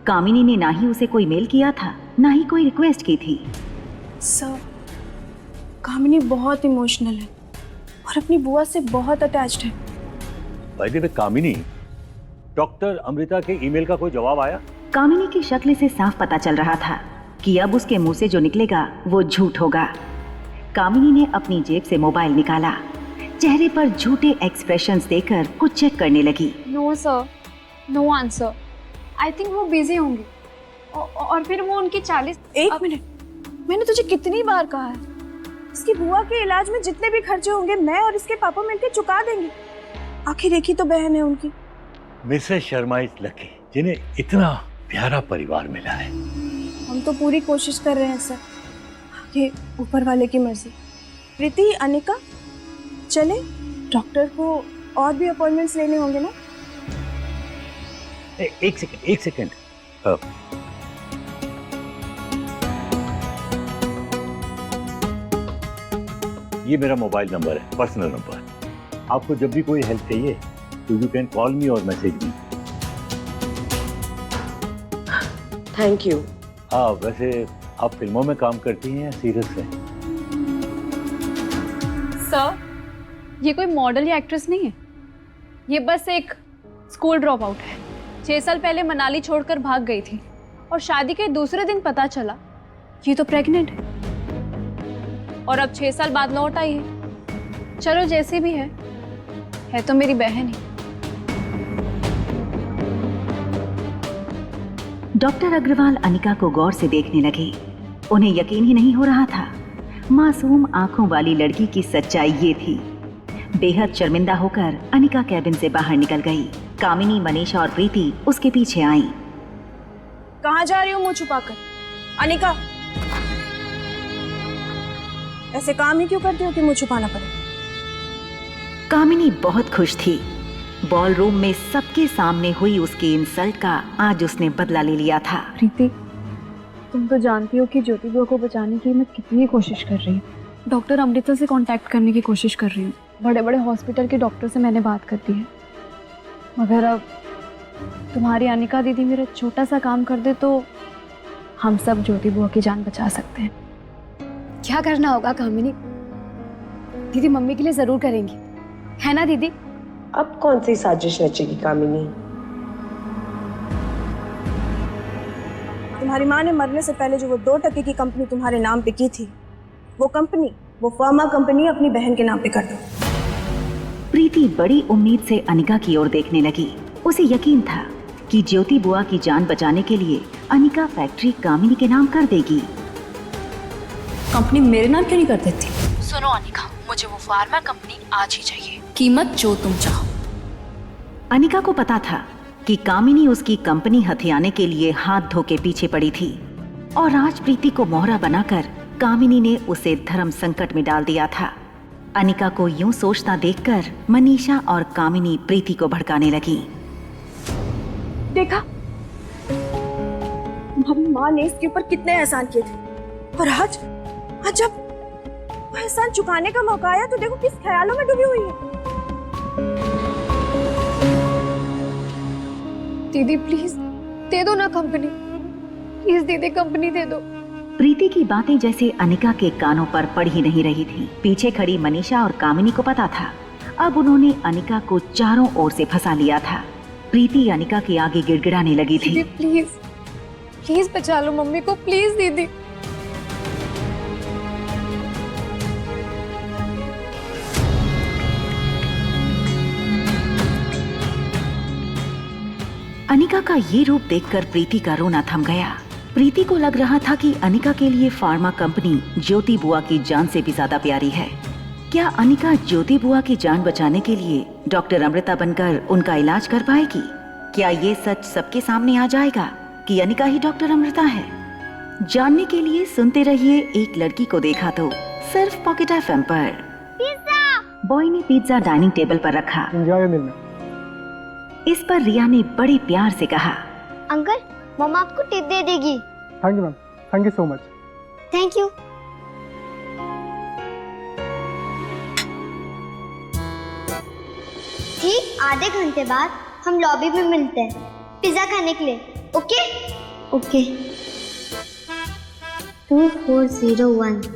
कामिनी ने ना ही उसे कोई मेल किया था, ना ही कोई रिक्वेस्ट की थी। सर, कामिनी बहुत इमोशनल है और अपनी बुआ से बहुत अटैच्ड है। Bye the way Kamini, doctor Amrita के ईमेल का कोई जवाब आया? कामिनी की शक्ल से साफ पता चल रहा था कि अब उसके मुंह से जो निकलेगा वो झूठ होगा। कामिनी ने अपनी जेब से मोबाइल निकाला, चेहरे पर झूठे एक्सप्रेशंस देकर कुछ चेक करने लगी। No sir, no answer. I think वो बिजी होंगे और फिर वो उनकी 40। एक मिनट, मैंने तुझे कितनी बार कहा है, इसकी बुआ के इलाज में जितने भी खर्चे होंगे मैं और इसके पापा मिलकर चुका देंगे। आखिर एक ही तो बहन है उनकी। मिसेस शर्मा इज लकी, जिन्हें इतना प्यारा परिवार मिला है। हम तो पूरी कोशिश कर रहे हैं सर, ये ऊपर वाले की मर्जी। प्रीति, अनिका, चले डॉक्टर को और भी अपॉइंटमेंट्स लेने होंगे ना? एक सेकंड। ये मेरा मोबाइल नंबर है, पर्सनल नंबर। आपको जब भी कोई हेल्प चाहिए तो यू कैन कॉल मी और मैसेज मी। Thank you. हाँ, वैसे आप फिल्मों में काम करती हैं या सीरियस में? सर, ये कोई मॉडल या एक्ट्रेस नहीं है, ये बस एक स्कूल ड्रॉप आउट है। 6 साल पहले मनाली छोड़कर भाग गई थी और शादी के दूसरे दिन पता चला ये तो प्रेग्नेंट है और अब 6 साल बाद लौट आई है। चलो जैसे भी है तो मेरी बहन ही। डॉक्टर अग्रवाल अनिका को गौर से देखने लगे। उन्हें यकीन ही नहीं हो रहा था। मासूम आंखों वाली लड़की की सच्चाई ये थी। बेहद शर्मिंदा होकर अनिका कैबिन से बाहर निकल गई। कामिनी, मनीषा और प्रीति उसके पीछे आईं। कहाँ जा रही हो मुंह छुपाकर? अनिका, ऐसे काम ही क्यों करती हो कि मुंह छुपाना पड़े? कामिनी बहुत खुश थी। बॉलरूम में सबके सामने हुई उसकी इंसल्ट का आज उसने बदला ले लिया था। प्रीति, तुम तो जानती हो कि ज्योति बुआ को बचाने की मैं कितनी कोशिश कर रही हूँ। डॉक्टर अमृता से कांटेक्ट करने की कोशिश कर रही हूँ। बड़े बड़े हॉस्पिटल के डॉक्टर से मैंने बात कर दी है, मगर अब तुम्हारी अनिका दीदी मेरा छोटा सा काम कर दे तो हम सब ज्योति बुआ की जान बचा सकते हैं। क्या करना होगा कामिनी? दीदी मम्मी के लिए जरूर करेंगी, है ना दीदी? अब कौन सी साजिश रचेगी कामिनी? तुम्हारी माँ ने मरने से पहले जो वो 2 टके की कंपनी तुम्हारे नाम पे की थी, वो फार्मा कंपनी अपनी बहन के नाम पे कर दो। प्रीति बड़ी उम्मीद से अनिका की ओर देखने लगी। उसे यकीन था कि ज्योति बुआ की जान बचाने के लिए अनिका फैक्ट्री कामिनी के नाम कर देगी। कंपनी मेरे नाम क्यों नहीं कर देती? सुनो अनिका, मुझे वो फार्मा कंपनी आज ही चाहिए, कीमत जो तुम चाहो। अनिका को पता था कि कामिनी उसकी कंपनी हथियाने के लिए हाथ धो के पीछे पड़ी थी और आज प्रीति को मोहरा बनाकर कामिनी ने उसे धर्म संकट में डाल दिया था। अनिका को यूं सोचता देखकर मनीषा और कामिनी प्रीति को भड़काने लगी। देखा, तुम्हारी माँ ने इसके ऊपर कितने एहसान किए थे और आज जब वो एहसान चुकाने का मौका आया तो देखो किस ख्यालों में डूबी हुई है। दीदी प्लीज दे दो ना कंपनी, प्लीज दीदी कंपनी दे दो। प्रीति की बातें जैसे अनिका के कानों पर पड़ ही नहीं रही थी। पीछे खड़ी मनीषा और कामिनी को पता था अब उन्होंने अनिका को चारों ओर से फंसा लिया था। प्रीति अनिका के आगे गिड़गिड़ाने लगी थी। प्लीज प्लीज बचा लो मम्मी को, प्लीज दीदी। अनिका का ये रूप देखकर प्रीति का रोना थम गया। प्रीति को लग रहा था कि अनिका के लिए फार्मा कंपनी ज्योति बुआ की जान से भी ज्यादा प्यारी है। क्या अनिका ज्योति बुआ की जान बचाने के लिए डॉक्टर अमृता बनकर उनका इलाज कर पाएगी? क्या ये सच सबके सामने आ जाएगा कि अनिका ही डॉक्टर अमृता है? जानने के लिए सुनते रहिए एक लड़की को देखा तो, सिर्फ पॉकेट FM पर। बॉय ने पिज्जा डाइनिंग टेबल पर रखा। इस पर रिया ने बड़े प्यार से कहा, अंकल मम्मा आपको टिप दे देगी। Thank you ma'am, thank you so much. Thank you. ठीक आधे घंटे बाद हम लॉबी में मिलते हैं पिज्जा खाने के लिए। Okay okay. 2401।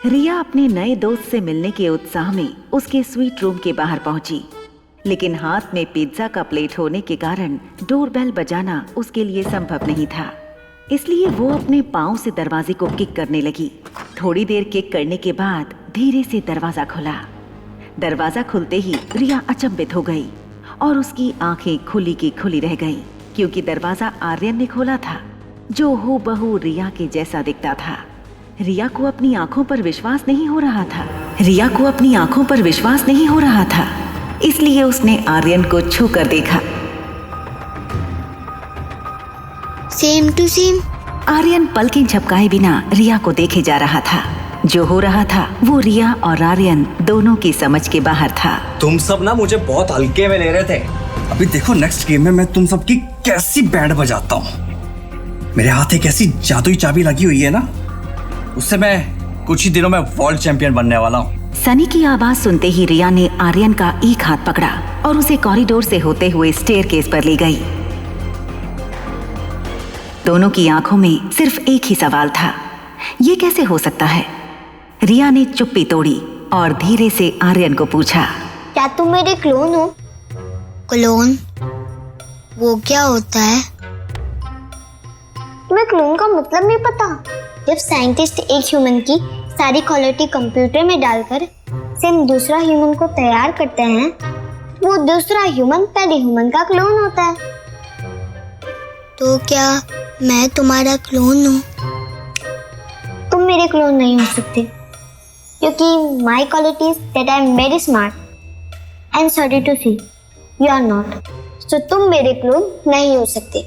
रिया अपने नए दोस्त से मिलने के उत्साह में उसके स्वीट रूम के बाहर पहुंची, लेकिन हाथ में पिज्जा का प्लेट होने के कारण डोरबेल बजाना उसके लिए संभव नहीं था। इसलिए वो अपने पाँव से दरवाजे को किक करने लगी। थोड़ी देर किक करने के बाद धीरे से दरवाजा खुला। दरवाजा खुलते ही रिया अचंभित हो गई और उसकी आंखें खुली की खुली रह गईं, क्योंकि दरवाजा आर्यन ने खोला था, जो हूबहू रिया के जैसा दिखता था। रिया को अपनी आंखों पर विश्वास नहीं हो रहा था। इसलिए उसने आर्यन को छू कर देखा। Same to same. आर्यन पलकें झपकाए बिना रिया को देखे जा रहा था। जो हो रहा था वो रिया और आर्यन दोनों की समझ के बाहर था। तुम सब ना मुझे बहुत हल्के में ले रहे थे। अभी देखो नेक्स्ट गेम में मैं तुम सबकी कैसी बैंड बजाता हूँ। मेरे हाथ एक ऐसी जादुई चाबी लगी हुई है ना, उससे मैं कुछ ही दिनों में वर्ल्ड चैंपियन बनने वाला हूँ। सनी की आवाज सुनते ही रिया ने आर्यन का एक हाथ पकड़ा और उसे कॉरिडोर से होते हुए स्टेयरकेस पर ले गई। दोनों की आंखों में सिर्फ एक ही सवाल था, ये कैसे हो सकता है? रिया ने चुप्पी तोड़ी और धीरे से आर्यन को पूछा, क्या तुम मेरे क्लोन हो? क्लोन? वो क्या होता है? तुम्हें क्लोन का मतलब नहीं पता? जब साइंटिस्ट एक ह्यूमन की सारी क्वालिटी कंप्यूटर में डालकर सेम दूसरा ह्यूमन को तैयार करते हैं, वो दूसरा ह्यूमन पहले ह्यूमन का क्लोन होता है। तो क्या मैं तुम्हारा क्लोन हूँ? तुम मेरे क्लोन नहीं हो सकते, क्योंकि my quality is that I am very smart and sorry to see you are not. So तुम मेरे क्लोन नहीं हो सकते।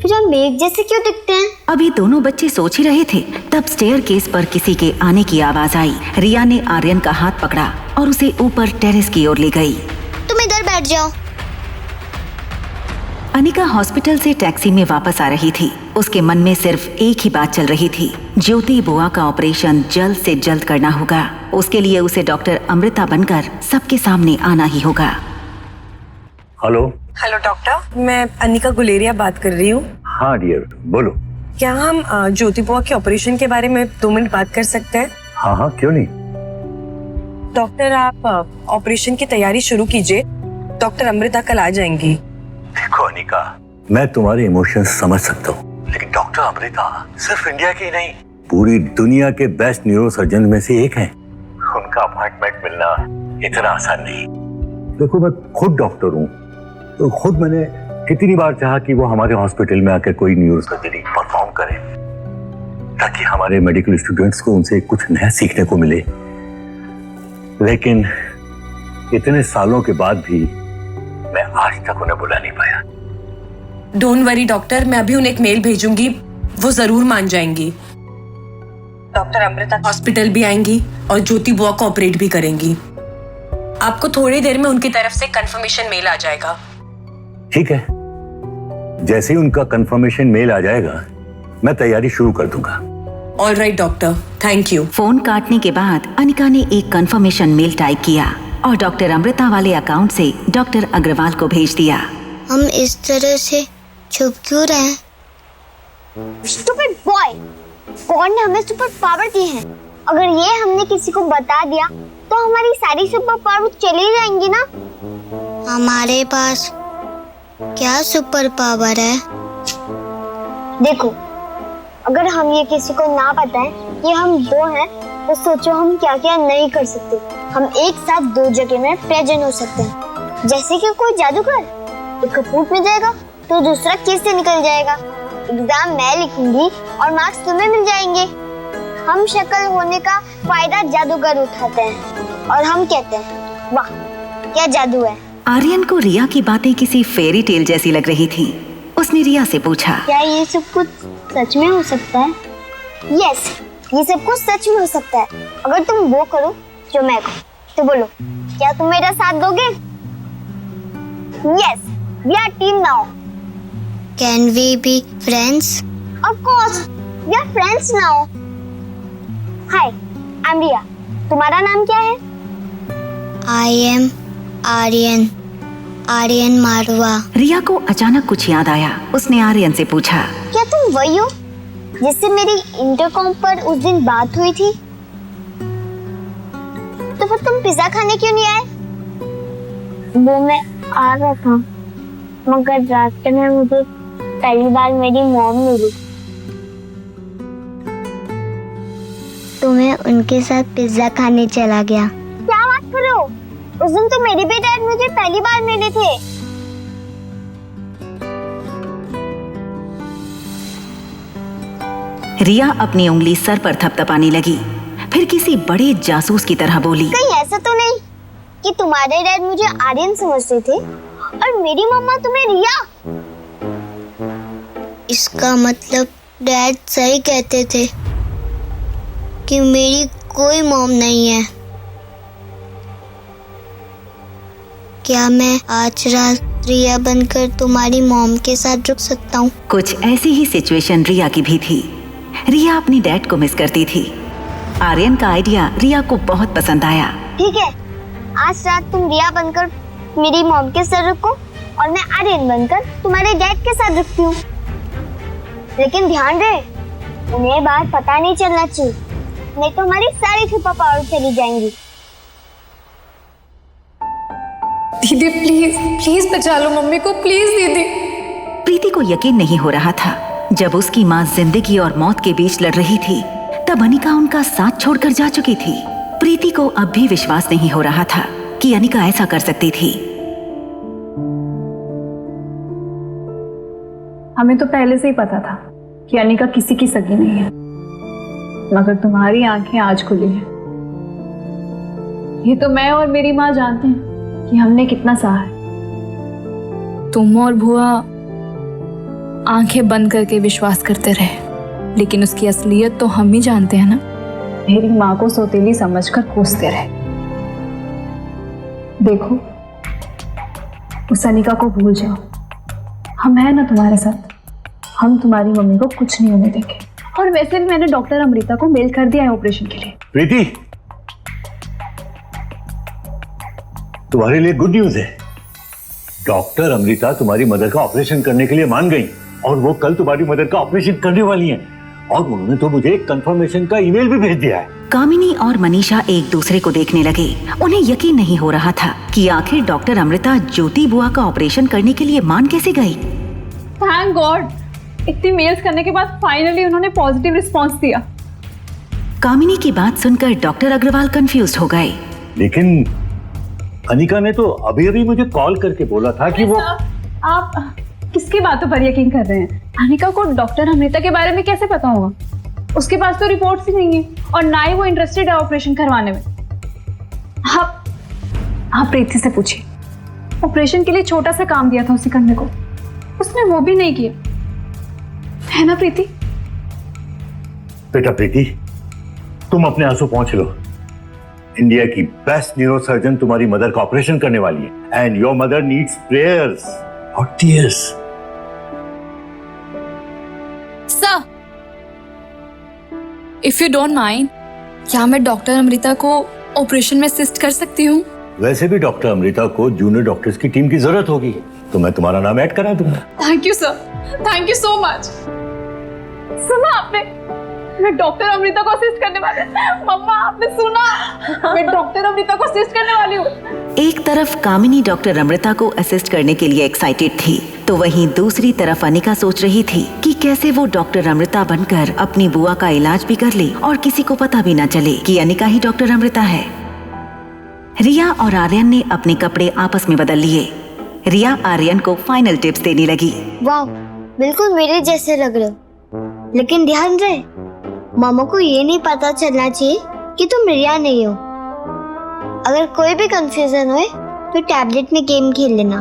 फिर हम एक जैसे क्यों दिखते हैं? अभी दोनों बच्चे सोच ही रहे थे, तब स्टेयरकेस पर किसी के आने की आवाज आई। रिया ने आर्यन का हाथ पकड़ा और उसे ऊपर टेरेस की ओर ले गई। तुम इधर बैठ जाओ। अनिका हॉस्पिटल से टैक्सी में वापस आ रही थी। उसके मन में सिर्फ एक ही बात चल रही थी, ज्योति बुआ का ऑपरेशन जल्द से जल्द करना होगा। उसके लिए उसे डॉक्टर अमृता बनकर सबके सामने आना ही होगा। हेलो हेलो डॉक्टर, मैं अनिका गुलेरिया बात कर रही हूँ। हाँ डियर, बोलो। क्या हम ज्योति बुआ के ऑपरेशन के बारे में 2 मिनट बात कर सकते हैं? हाँ हाँ, क्यों नहीं। डॉक्टर आप ऑपरेशन की तैयारी शुरू कीजिए, डॉक्टर अमृता कल आ जाएंगी। देखो अनिका, मैं तुम्हारे इमोशंस समझ सकता हूँ, लेकिन डॉक्टर अमृता सिर्फ इंडिया की नहीं, पूरी दुनिया के बेस्ट न्यूरो सर्जन में से एक हैं। उनका अपॉइंटमेंट मिलना इतना आसान नहीं। देखो मैं खुद डॉक्टर हूँ, तो खुद मैंने कितनी बार चाहा कि वो हमारे हॉस्पिटल में आकर कोई न्यूरो सर्जरी परफॉर्म करें, ताकि हमारे मेडिकल स्टूडेंट्स को उनसे कुछ नया सीखने को मिले। लेकिन इतने सालों के बाद भी मैं आज तक उन्हें बुला नहीं पाया। डोंट वरी डॉक्टर, मैं अभी उन्हें एक मेल भेजूंगी, वो जरूर मान जाएंगी। डॉक्टर अमृता हॉस्पिटल भी आएंगी और ज्योति बुआ को ऑपरेट भी करेंगी। आपको थोड़ी देर में उनकी तरफ से कंफर्मेशन मेल आ जाएगा। ठीक है, जैसे ही उनका कंफर्मेशन मेल आ जाएगा मैं तैयारी शुरू कर दूंगा। All right doctor, thank you. Phone काटने के बाद अनिका ने एक कंफर्मेशन मेल टाइप किया और डॉक्टर अमृता वाले अकाउंट से डॉक्टर अग्रवाल को भेज दिया। हम इस तरह से छुप क्यों रहे हैं? स्टूपिड बॉय, गॉड ने हमें सुपर पावर दी है। अगर ये हमने किसी को बता दिया तो हमारी सारी सुपर पावर चली जाएंगी ना। हमारे पास क्या सुपर पावर है? देखो, अगर हम ये किसी को ना बताएं कि हम 2 हैं, तो सोचो हम क्या क्या नहीं कर सकते। हम एक साथ 2 जगह में प्रेजेंट हो सकते हैं, जैसे कि कोई जादूगर। एक कपूट में जाएगा तो दूसरा केस से निकल जाएगा। एग्जाम मैं लिखूंगी और मार्क्स तुम्हें मिल जाएंगे। हम शक्ल होने का फायदा जादूगर उठाते हैं और हम कहते हैं वाह क्या जादू है। आर्यन को रिया की बातें किसी फेरी टेल जैसी लग रही थी। उसने रिया से पूछा, क्या ये सब कुछ सच में हो सकता है? यस, ये सब कुछ सच में हो सकता है अगर तुम वो करो जो मैं कहूँ। तो बोलो, क्या तुम मेरा साथ दोगे? Yes, we are team now. Can we be friends? Of course, we are friends now. Hi, I am Riya. तुम्हारा नाम क्या है? I am Aryan, Aryan Marwah. रिया को अचानक कुछ याद आया। उसने आर्यन से पूछा, क्या तुम वही हो जिससे मेरी इंटरकॉम पर उस दिन बात हुई थी? तो फिर तुम पिज्जा खाने क्यों नहीं आए? वो मैं आ रहा था मगर रास्ते में मुझे पहली बार मेरी मॉम मिली तो मैं उनके साथ पिज्जा खाने चला गया। क्या बात कर रहे हो? उस दिन तो मेरे भी डैड मुझे पहली बार मिले थे। रिया अपनी उंगली सर पर थपथपाने लगी, फिर किसी बड़े जासूस की तरह बोली, कहीं ऐसा तो नहीं कि तुम्हारे डैड मुझे आर्यन समझते थे और मेरी मम्मा तुम्हें रिया? इसका मतलब डैड सही कहते थे कि मेरी कोई मॉम नहीं है। क्या मैं आज रात रिया बनकर तुम्हारी मॉम के साथ रुक सकता हूँ? कुछ ऐसी ही सिचुएशन रिया की भी थी। रिया अपनी डैड को मिस करती थी। आर्यन का आइडिया रिया को बहुत पसंद आया। ठीक है, आज रात तुम रिया बनकर मेरी मॉम के साथ रुको और मैं आर्यन बनकर तुम्हारे डैड के साथ रुकती हूँ। लेकिन ध्यान रहे, उन्हें बात पता नहीं चलना चाहिए, नहीं तो हमारी सारी सुपर पावर चली जाएंगी। दीदी प्लीज प्लीज बचा लो मम्मी को, प्लीज दीदी। प्रीति को यकीन नहीं हो रहा था। जब उसकी माँ जिंदगी और मौत के बीच लड़ रही थी तब अनिका उनका साथ छोड़कर जा चुकी थी। प्रीति को अब भी विश्वास नहीं हो रहा था कि अनिका ऐसा कर सकती थी। हमें तो पहले से ही पता था कि अनिका किसी की सगी नहीं है, मगर तुम्हारी आंखें आज खुली हैं। ये तो मैं और मेरी माँ जानते हैं कि हमने कितना सहा है। तुम और भुआ आंखें बंद करके विश्वास करते रहे, लेकिन उसकी असलियत तो हम ही जानते हैं ना। मेरी माँ को सौतेली समझकर कोसते रहे। देखो, उस अनिका को भूल जाओ। हम हैं ना तुम्हारे साथ। हम तुम्हारी मम्मी को कुछ नहीं होने देंगे। और वैसे भी मैंने डॉक्टर अमृता को मेल कर दिया है ऑपरेशन के लिए। प्रीति, तुम्हारे लिए गुड न्यूज है। डॉक्टर अमृता तुम्हारी मदर का ऑपरेशन करने के लिए मान गई और वो कल तुम्हारी मदर का ऑपरेशन करने वाली हैं। और उन्होंने तो मुझे कंफर्मेशन का ईमेल भी भेज दिया है। कामिनी और मनीषा एक दूसरे को देखने लगे। उन्हें यकीन नहीं हो रहा था कि आखिर डॉक्टर अमृता ज्योति बुआ का ऑपरेशन करने के लिए मान कैसे गई। थैंक गॉड, इतनी मेल्स करने के बाद फाइनली उन्होंने पॉजिटिव रिस्पांस दिया। कामिनी की बात सुनकर डॉक्टर अग्रवाल कंफ्यूज हो गए। लेकिन अनिका ने तो अभी अभी मुझे कॉल करके बोला था कि वो। आप किसकी बातों पर यकीन कर रहे हैं? अनिका को डॉक्टर अमृता के बारे में कैसे पता होगा? उसके पास तो रिपोर्ट्स ही नहीं है और ना ही वो इंटरेस्टेड है ऑपरेशन करवाने में। आप प्रीति से पूछिए। ऑपरेशन के लिए छोटा सा काम दिया था उसे करने को, उसने वो भी नहीं किया, है ना प्रीति? बेटा प्रीति, तुम अपने आंसू पहुंच लो। इंडिया की बेस्ट न्यूरो सर्जन तुम्हारी मदर का ऑपरेशन करने वाली है and your mother needs prayers और tears. Sir, if you don't mind, क्या मैं डॉक्टर अमृता को ऑपरेशन में असिस्ट कर सकती हूँ? वैसे भी डॉक्टर अमृता को जूनियर डॉक्टर्स की टीम की जरूरत होगी, तो मैं तुम्हारा नाम ऐड करा दूंगा। Thank you sir, thank you so much. सुना आपने? मैं डॉक्टर अमृता को असिस्ट करने वाली। मम्मा, आपने सुना? मैं डॉक्टर अमृता को असिस्ट करने वाली हूँ। एक तरफ कामिनी डॉक्टर अमृता को असिस्ट करने के लिए एक्साइटेड थी, तो वहीं दूसरी तरफ अनिका सोच रही थी कि कैसे वो डॉक्टर अमृता बनकर अपनी बुआ का इलाज भी कर ले और किसी को पता भी न चले कि अनिका ही डॉक्टर अमृता है। रिया और आर्यन ने अपने कपड़े आपस में बदल लिए। रिया आर्यन को फाइनल टिप्स देने लगी। वाह, बिल्कुल मेरे जैसे लग रहे हो। लेकिन ध्यान रहे, मामा को ये नहीं पता चलना चाहिए कि तुम रिया नहीं हो। अगर कोई भी कंफ्यूजन हो तो टैबलेट में गेम खेल लेना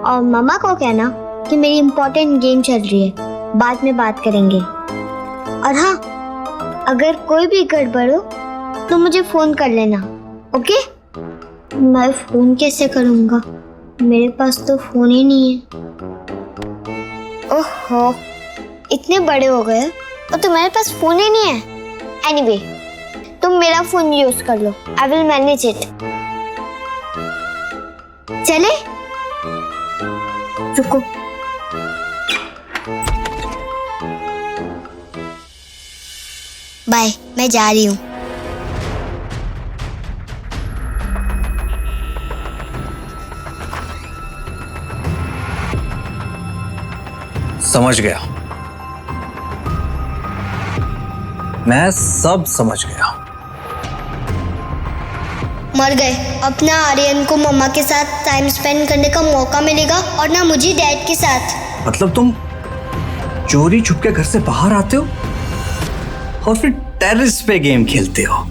और मामा को कहना कि मेरी इम्पोर्टेंट गेम चल रही है, बाद में बात करेंगे। और हाँ, अगर कोई भी गड़बड़ हो तो मुझे फोन कर लेना, ओके? मैं फोन कैसे करूँगा? मेरे पास तो फोन ही नहीं है। ओहो, इतने बड़े हो गए और तुम्हारे पास फोन ही नहीं है। एनीवे, तुम मेरा फोन यूज कर लो, आई विल मैनेज इट। चले? रुको, बाय, मैं जा रही हूँ। समझ गया, मैं सब समझ गया। मर गए। अपना आर्यन को मम्मा के साथ टाइम स्पेंड करने का मौका मिलेगा और ना मुझे डैड के साथ। मतलब तुम चोरी छुप के घर से बाहर आते हो और फिर टेरेस पे गेम खेलते हो।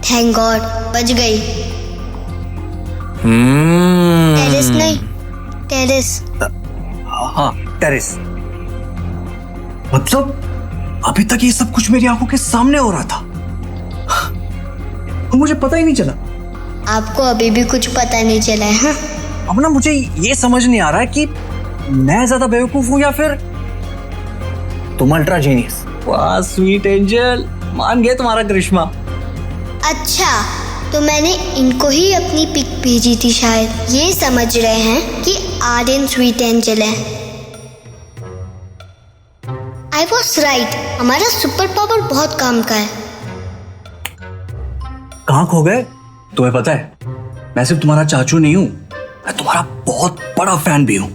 थैंक गॉड, बच गई। टेरेस नहीं, टेरेस। हाँ, टेरेस। मतलब अभी तक ये सब कुछ मेरी आंखों के सामने हो रहा था और मुझे पता ही नहीं चला। आपको अभी भी कुछ पता नहीं चला है? हाँ? अब ना मुझे ये समझ नहीं आ रहा है कि मैं ज्यादा बेवकूफ हूं या फिर तुम अल्ट्रा जीनियस। वाह स्वीट एंजल, मान गए तुम्हारा करिश्मा। अच्छा, तो मैंने इनको ही अपनी पिक भेजी थी, शायद ये समझ रहे हैं कि आर्यन स्वीट एंजल है। आई वॉज राइट, हमारा सुपर पावर बहुत काम का है। कहाँ खो गए? तुम्हें पता है, मैं सिर्फ तुम्हारा चाचू नहीं हूँ, मैं तुम्हारा बहुत बड़ा फैन भी हूँ।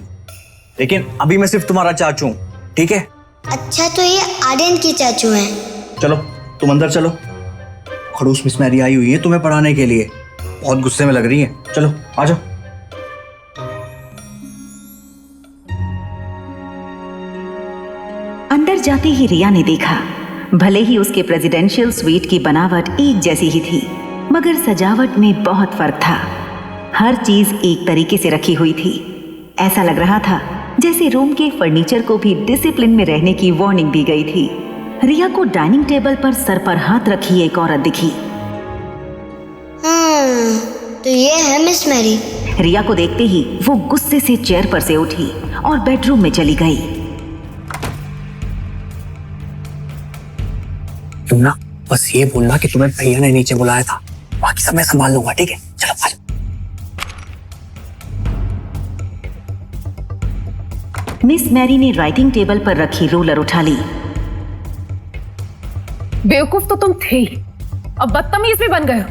लेकिन अभी मैं सिर्फ तुम्हारा चाचू हूँ, ठीक है? अच्छा, तो ये आर्यन के चाचू हैं। चलो तुम अंदर चलो। खड़ूस मिस मैरी आई हुई है तुम्हें पढ़ाने के लिए, बहुत गुस्से में लग रही है। चलो आ जाओ। अंदर जाते ही रिया ने देखा, भले ही उसके प्रेसिडेंशियल स्वीट की बनावट एक जैसी ही थी, मगर सजावट में बहुत फर्क था। हर चीज एक तरीके से रखी हुई थी। ऐसा लग रहा था जैसे रूम के फर्नीचर को भी डिसिप्लिन में रहने की वार्निंग दी गई थी। रिया को डाइनिंग टेबल पर सर पर हाथ रखी एक औरत दिखी। तो ये है मिस मैरी। रिया को देखते ही वो गुस्से से चेयर पर से उठी और बेडरूम में चली गई। तुम ना बस ये बोलना कि तुम्हें भैया ने नीचे बुलाया था, बाकी सब मैं संभाल लूंगा, ठीक है? चलो आ जाओ। मिस मैरी ने राइटिंग टेबल पर रखी रूलर उठा ली। बेवकूफ तो तुम थे ही, अब बदतमीज भी बन गए हो।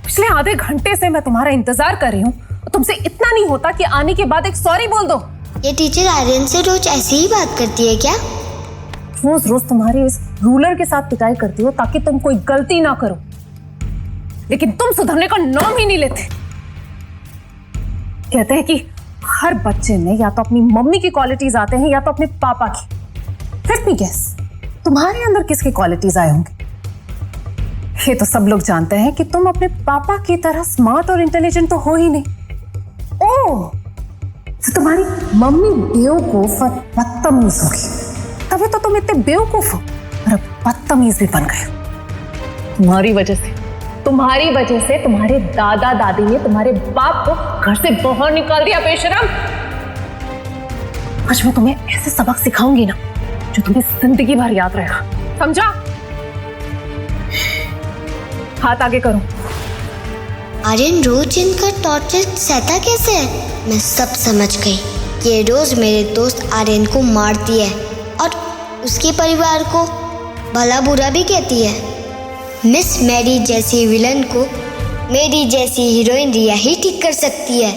पिछले आधे घंटे से मैं तुम्हारा इंतजार कर रही हूँ, तुमसे इतना नहीं होता कि आने के बाद एक सॉरी बोल दो। ये टीचर आर्यन से रोज ऐसी ही बात करती है क्या? रोज रोज तुम्हारे इस रूलर के साथ पिटाई करती हो ताकि तुम कोई गलती ना करो, लेकिन तुम सुधरने का नाम ही नहीं लेते। कहते हैं कि हर बच्चे में या तो अपनी मम्मी की क्वालिटीज आते हैं या तो अपने पापा की। लेट मी गेस, तुम्हारे अंदर किसकी क्वालिटीज आए होंगे? ये तो सब लोग जानते हैं कि तुम अपने पापा की तरह स्मार्ट और इंटेलिजेंट तो हो ही नहीं। ओह, तो तुम्हारी मम्मी बेवकूफ और बदतमीज होगी, तभी तो तुम इतने बेवकूफ हो और बदतमीज भी बन गए। तुम्हारी वजह से तुम्हारे दादा दादी ने तुम्हारे बाप को घर से बाहर निकाल दिया, बेशरम। आज मैं तुम्हें ऐसे सबक सिखाऊंगी ना जो तुम्हें जिंदगी भर याद रहेगा, समझा? हाथ आगे करो। आर्यन रोज इनका टॉर्चर सहता कैसे है? मैं सब समझ गई। ये रोज मेरे दोस्त आर्यन को मारती है और उसके परिवार को भला बुरा भी कहती है। मिस मैरी जैसी विलन को मेरी जैसी हीरोइन रिया ही ठीक कर सकती है।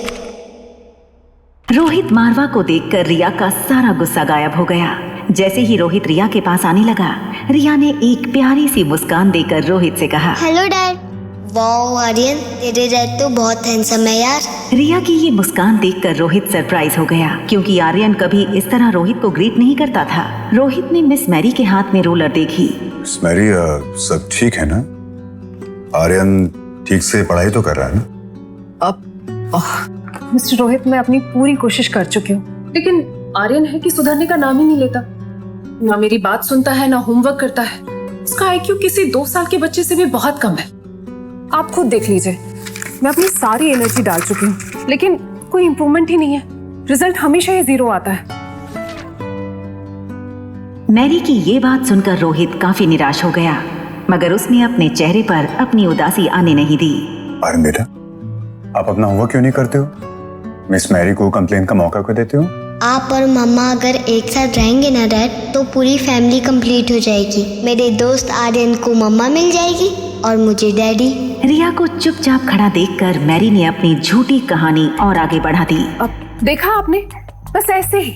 रोहित मारवा को देखकर रिया का सारा गुस्सा गायब हो गया। जैसे ही रोहित रिया के पास आने लगा, रिया ने एक प्यारी सी मुस्कान देकर रोहित से कहा, हेलो डैड। वाओ आर्यन, तेरे डैड तो बहुत हैंडसम है यार। रिया की ये मुस्कान देखकर रोहित सरप्राइज हो गया, क्योंकि आर्यन कभी इस तरह रोहित को ग्रीट नहीं करता था। रोहित ने मिस मैरी के हाथ में रूलर देखी। मिस मैरी, सब ठीक है ना? आर्यन ठीक से पढ़ाई तो कर रहा है ना? अब मिस्टर रोहित, मैं अपनी पूरी कोशिश कर चुकी हूँ, लेकिन आर्यन है कि सुधरने का नाम ही नहीं लेता। ना मेरी बात सुनता है, ना होमवर्क करता है। उसका IQ किसी 2 साल के बच्चे से भी बहुत कम है। आप खुद देख लीजिए, मैं अपनी सारी एनर्जी डाल चुकी हूँ, लेकिन कोई इम्प्रूवमेंट ही नहीं है। रिजल्ट हमेशा ही 0 आता है। मैरी की ये बात सुनकर रोहित काफी निराश हो गया, मगर उसने अपने चेहरे पर अपनी उदासी आने नहीं दी। आर्यन बेटा, आप अपना होमवर्क क्यों नहीं करते हो? मिस मैरी को कंप्लेन का मौका क्यों देते हो? आप और मम्मा अगर एक साथ रहेंगे ना डैड, तो पूरी फैमिली कंप्लीट हो जाएगी। मेरे दोस्त आर्यन को मम्मा मिल जाएगी और मुझे डैडी। रिया को चुपचाप खड़ा देखकर मैरी ने अपनी झूठी कहानी और आगे बढ़ा दी। अब देखा आपने, बस ऐसे ही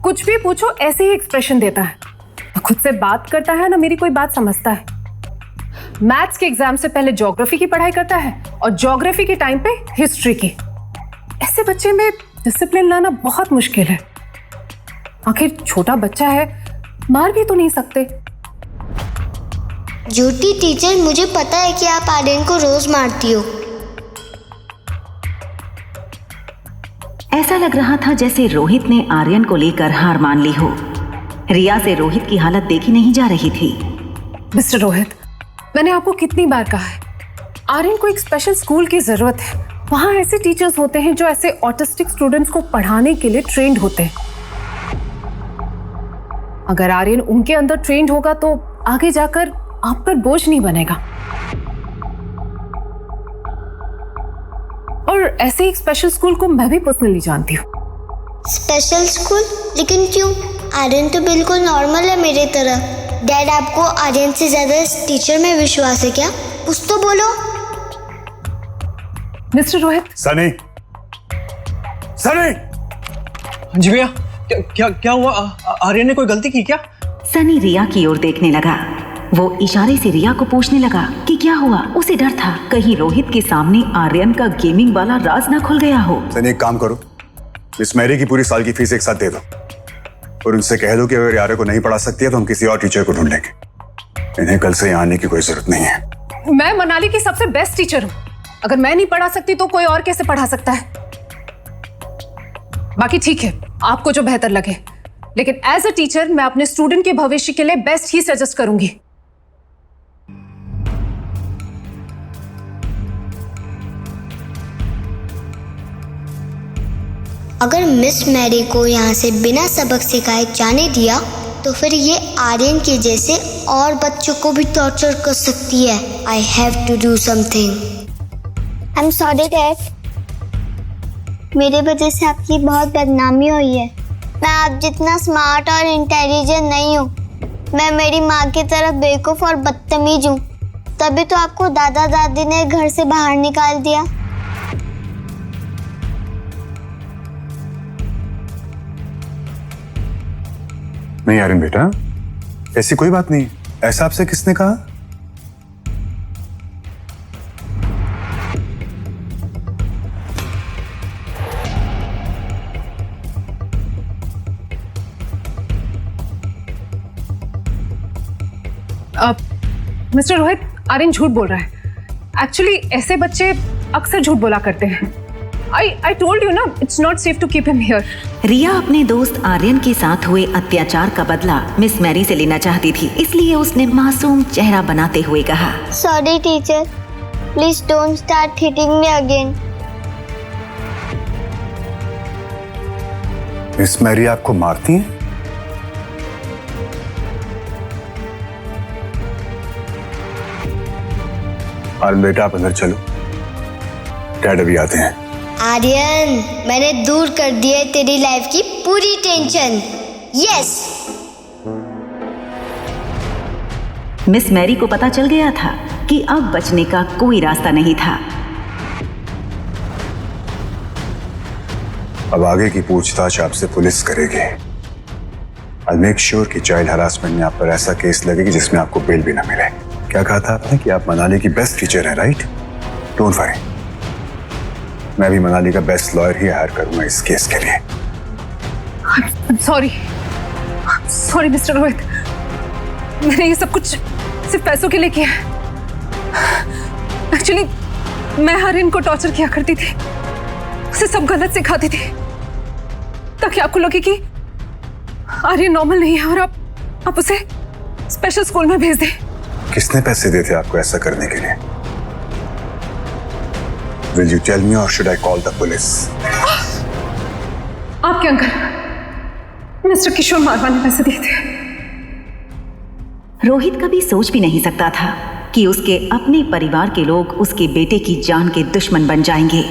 कुछ भी पूछो ऐसे ही एक्सप्रेशन देता है। ना खुद से बात करता है, ना मेरी कोई बात समझता है। मैथ्स के एग्जाम से पहले ज्योग्राफी की पढ़ाई करता है और ज्योग्राफी के टाइम पे हिस्ट्री की। ऐसे बच्चे में डिसिप्लिन लाना बहुत मुश्किल है। आखिर छोटा बच्चा है, मार भी तो नहीं सकते। झूठी टीचर, मुझे पता है कि आप आर्यन को रोज मारती हो। ऐसा लग रहा था जैसे रोहित ने आर्यन को लेकर हार मान ली हो। रिया से रोहित की हालत देखी नहीं जा रही थी। मिस्टर रोहित, मैंने आपको कितनी बार कहा है, आर्यन को एक स्पेशल स्कूल की जरूरत है। वहाँ ऐसे टीचर्स होते हैं जो ऐसे ऑटिस्टिक स्टूडेंट्स को पढ़ाने के लिए ट्रेंड होते हैं। अगर आर्यन उनके अंदर ट्रेंड होगा तो आगे जाकर आप पर बोझ नहीं बनेगा। और ऐसे एक स्पेशल स्कूल को मैं भी पर्सनली जानती हूँ। Special school? लेकिन क्यों? आर्यन तो बिल्कुल नॉर्मल है मेरे तरह। डैड, आपको आर्यन से ज्यादा इस टीचर में विश्वास है क्या? कुछ तो बोलो। मिस्टर रोहित। सनी, सनी! जी भैया, क्या हुआ? आर्यन ने कोई गलती की क्या? सनी रिया की ओर देखने लगा। वो इशारे से रिया को पूछने लगा कि क्या हुआ। उसे डर था कहीं रोहित के सामने आर्यन का गेमिंग वाला राज ना खुल गया हो। सनी, एक काम करो, मिस मैरी की पूरी साल की फीस एक साथ दे दो और उनसे कह दो कि अगर आर्यन को नहीं पढ़ा सकती है तो हम किसी और टीचर को ढूंढ लेंगे। इन्हें कल से यहाँ आने की कोई जरूरत नहीं है। मैं मनाली की सबसे बेस्ट टीचर हूँ। अगर मैं नहीं पढ़ा सकती तो कोई और कैसे पढ़ा सकता है? बाकी ठीक है, आपको जो बेहतर लगे, लेकिन एज अ टीचर मैं अपने स्टूडेंट के भविष्य के लिए बेस्ट ही सजेस्ट करूंगी। अगर मिस मैरी को यहाँ से बिना सबक सिखाए जाने दिया तो फिर ये आर्यन के जैसे और बच्चों को भी टॉर्चर कर सकती है। I have to do something. I am sorry dad, मेरे वजह से आपकी बहुत बदनामी हुई है। मैं आप जितना स्मार्ट और इंटेलिजेंट नहीं हूँ। मैं मेरी माँ की तरफ बेवकूफ़ और बदतमीज हूँ। तभी तो आपको दादा दादी ने घर से बाहर निकाल दिया। नहीं आर्यन बेटा, ऐसी कोई बात नहीं। ऐसा आपसे किसने कहा? मिस्टर रोहित, आर्यन झूठ बोल रहा है। एक्चुअली ऐसे बच्चे अक्सर झूठ बोला करते हैं। I told you ना, it's not safe to keep him here. रिया अपने दोस्त आर्यन के साथ हुए अत्याचार का बदला मिस मैरी से लेना चाहती थी, इसलिए उसने मासूम चेहरा बनाते हुए कहा, sorry teacher, please don't start hitting me again. Miss Mary आपको मारती हैं? आर्यन बेटा, आप अंदर चलो, डैड अभी आते हैं। आर्यन, मैंने दूर कर दिया है तेरी लाइफ की पूरी टेंशन। यस। मिस मैरी को पता चल गया था कि अब बचने का कोई रास्ता नहीं था। अब आगे की पूछताछ आपसे पुलिस करेगी। I'll make sure कि चाइल्ड हरासमेंट में आप पर ऐसा केस लगेगी जिसमें आपको बेल भी ना मिले। क्या कहा था आपने कि आप मनाली की बेस्ट टीचर हैं, राइट? डोंट वरी, मैं भी मनाली का बेस्ट लॉयर ही हायर करूंगा इस केस के लिए। सॉरी मिस्टर रोहित, मैंने ये सब कुछ सिर्फ पैसों के लिए किया है। एक्चुअली मैं आर्यन को टॉर्चर किया करती थी, उसे सब गलत सिखाती थी ताकि आपको लगे कि आर्यन नॉर्मल नहीं है और आप उसे स्पेशल स्कूल में भेज दें। किसने पैसे दिए थे आपको ऐसा करने के लिए? Will you tell me or should I call the police? आपके अंकल मिस्टर किशोर मारवा ने पैसे दिए थे। रोहित कभी सोच भी नहीं सकता था कि उसके अपने परिवार के लोग उसके बेटे की जान के दुश्मन बन जाएंगे।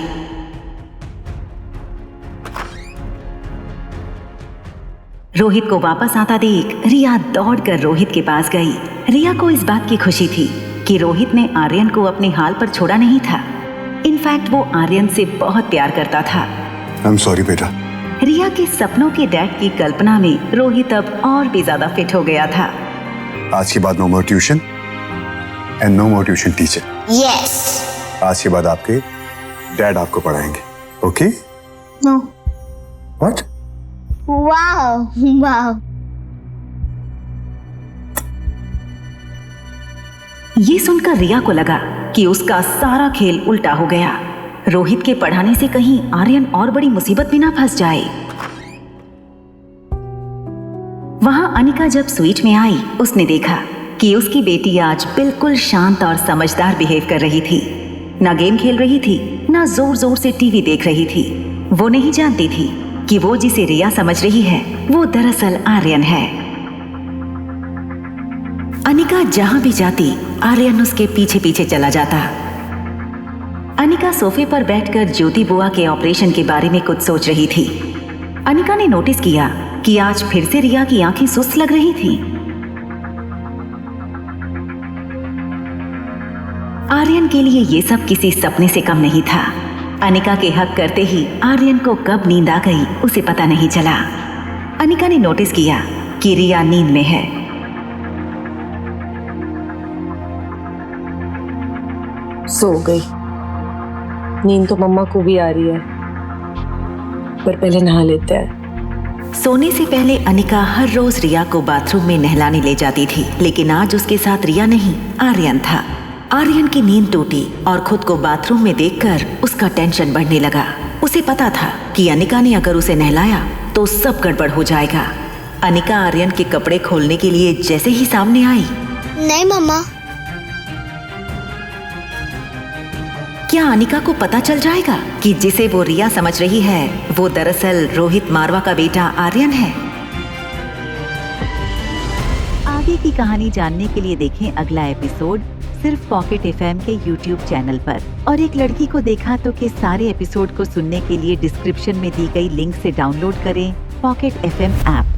रोहित को वापस आता देख रिया दौड़कर रोहित के पास गई। रिया को इस बात की खुशी थी कि रोहित ने आर्यन को अपने हाल पर छोड़ा नहीं था। इनफैक्ट वो आर्यन से बहुत प्यार करता था। I'm sorry बेटा। रिया के सपनों के डैड की कल्पना में रोहित अब और भी ज्यादा फिट हो गया था। आज के बाद no more tuition and no more tuition teacher. Yes. आज के बाद आपके डैड आपको पढ़ाएंगे, okay? No. What? Wow wow. ये सुनकर रिया को लगा कि उसका सारा खेल उल्टा हो गया। रोहित के पढ़ाने से कहीं आर्यन और बड़ी मुसीबत में ना फंस जाए। वहां अनिका जब स्वीट में आई, उसने देखा कि उसकी बेटी आज बिल्कुल शांत और समझदार बिहेव कर रही थी। ना गेम खेल रही थी, ना जोर जोर से टीवी देख रही थी। वो नहीं जानती थी कि वो जिसे रिया समझ रही है वो दरअसल आर्यन है। अनिका जहां भी जाती आर्यन उसके पीछे पीछे चला जाता। अनिका सोफे पर बैठकर ज्योति बुआ के ऑपरेशन के बारे में कुछ सोच रही थी। अनिका ने नोटिस किया कि आज फिर से रिया की आंखें सुस्त लग रही थीं। आर्यन के लिए ये सब किसी सपने से कम नहीं था। अनिका के हक करते ही आर्यन को कब नींद आ गई उसे पता नहीं चला। अनिका ने नोटिस किया कि रिया नींद में है। सो गई। नींद तो मम्मा को भी आ रही है, पर पहले नहा लेते हैं। सोने से पहले अनिका हर रोज रिया को बाथरूम में नहलाने ले जाती थी, लेकिन आज उसके साथ रिया नहीं, आर्यन था। आर्यन की नींद टूटी और खुद को बाथरूम में देखकर उसका टेंशन बढ़ने लगा। उसे पता था कि अनिका ने अगर उसे नहलाया तो सब गड़बड़ हो जाएगा। अनिका आर्यन के कपड़े खोलने के लिए जैसे ही सामने आई, नहीं मम्मा। क्या अनिका को पता चल जाएगा कि जिसे वो रिया समझ रही है वो दरअसल रोहित मारवा का बेटा आर्यन है? आगे की कहानी जानने के लिए देखें अगला एपिसोड सिर्फ पॉकेट एफएम के यूट्यूब चैनल पर। और एक लड़की को देखा तो के सारे एपिसोड को सुनने के लिए डिस्क्रिप्शन में दी गई लिंक से डाउनलोड करें पॉकेट एफएम ऐप।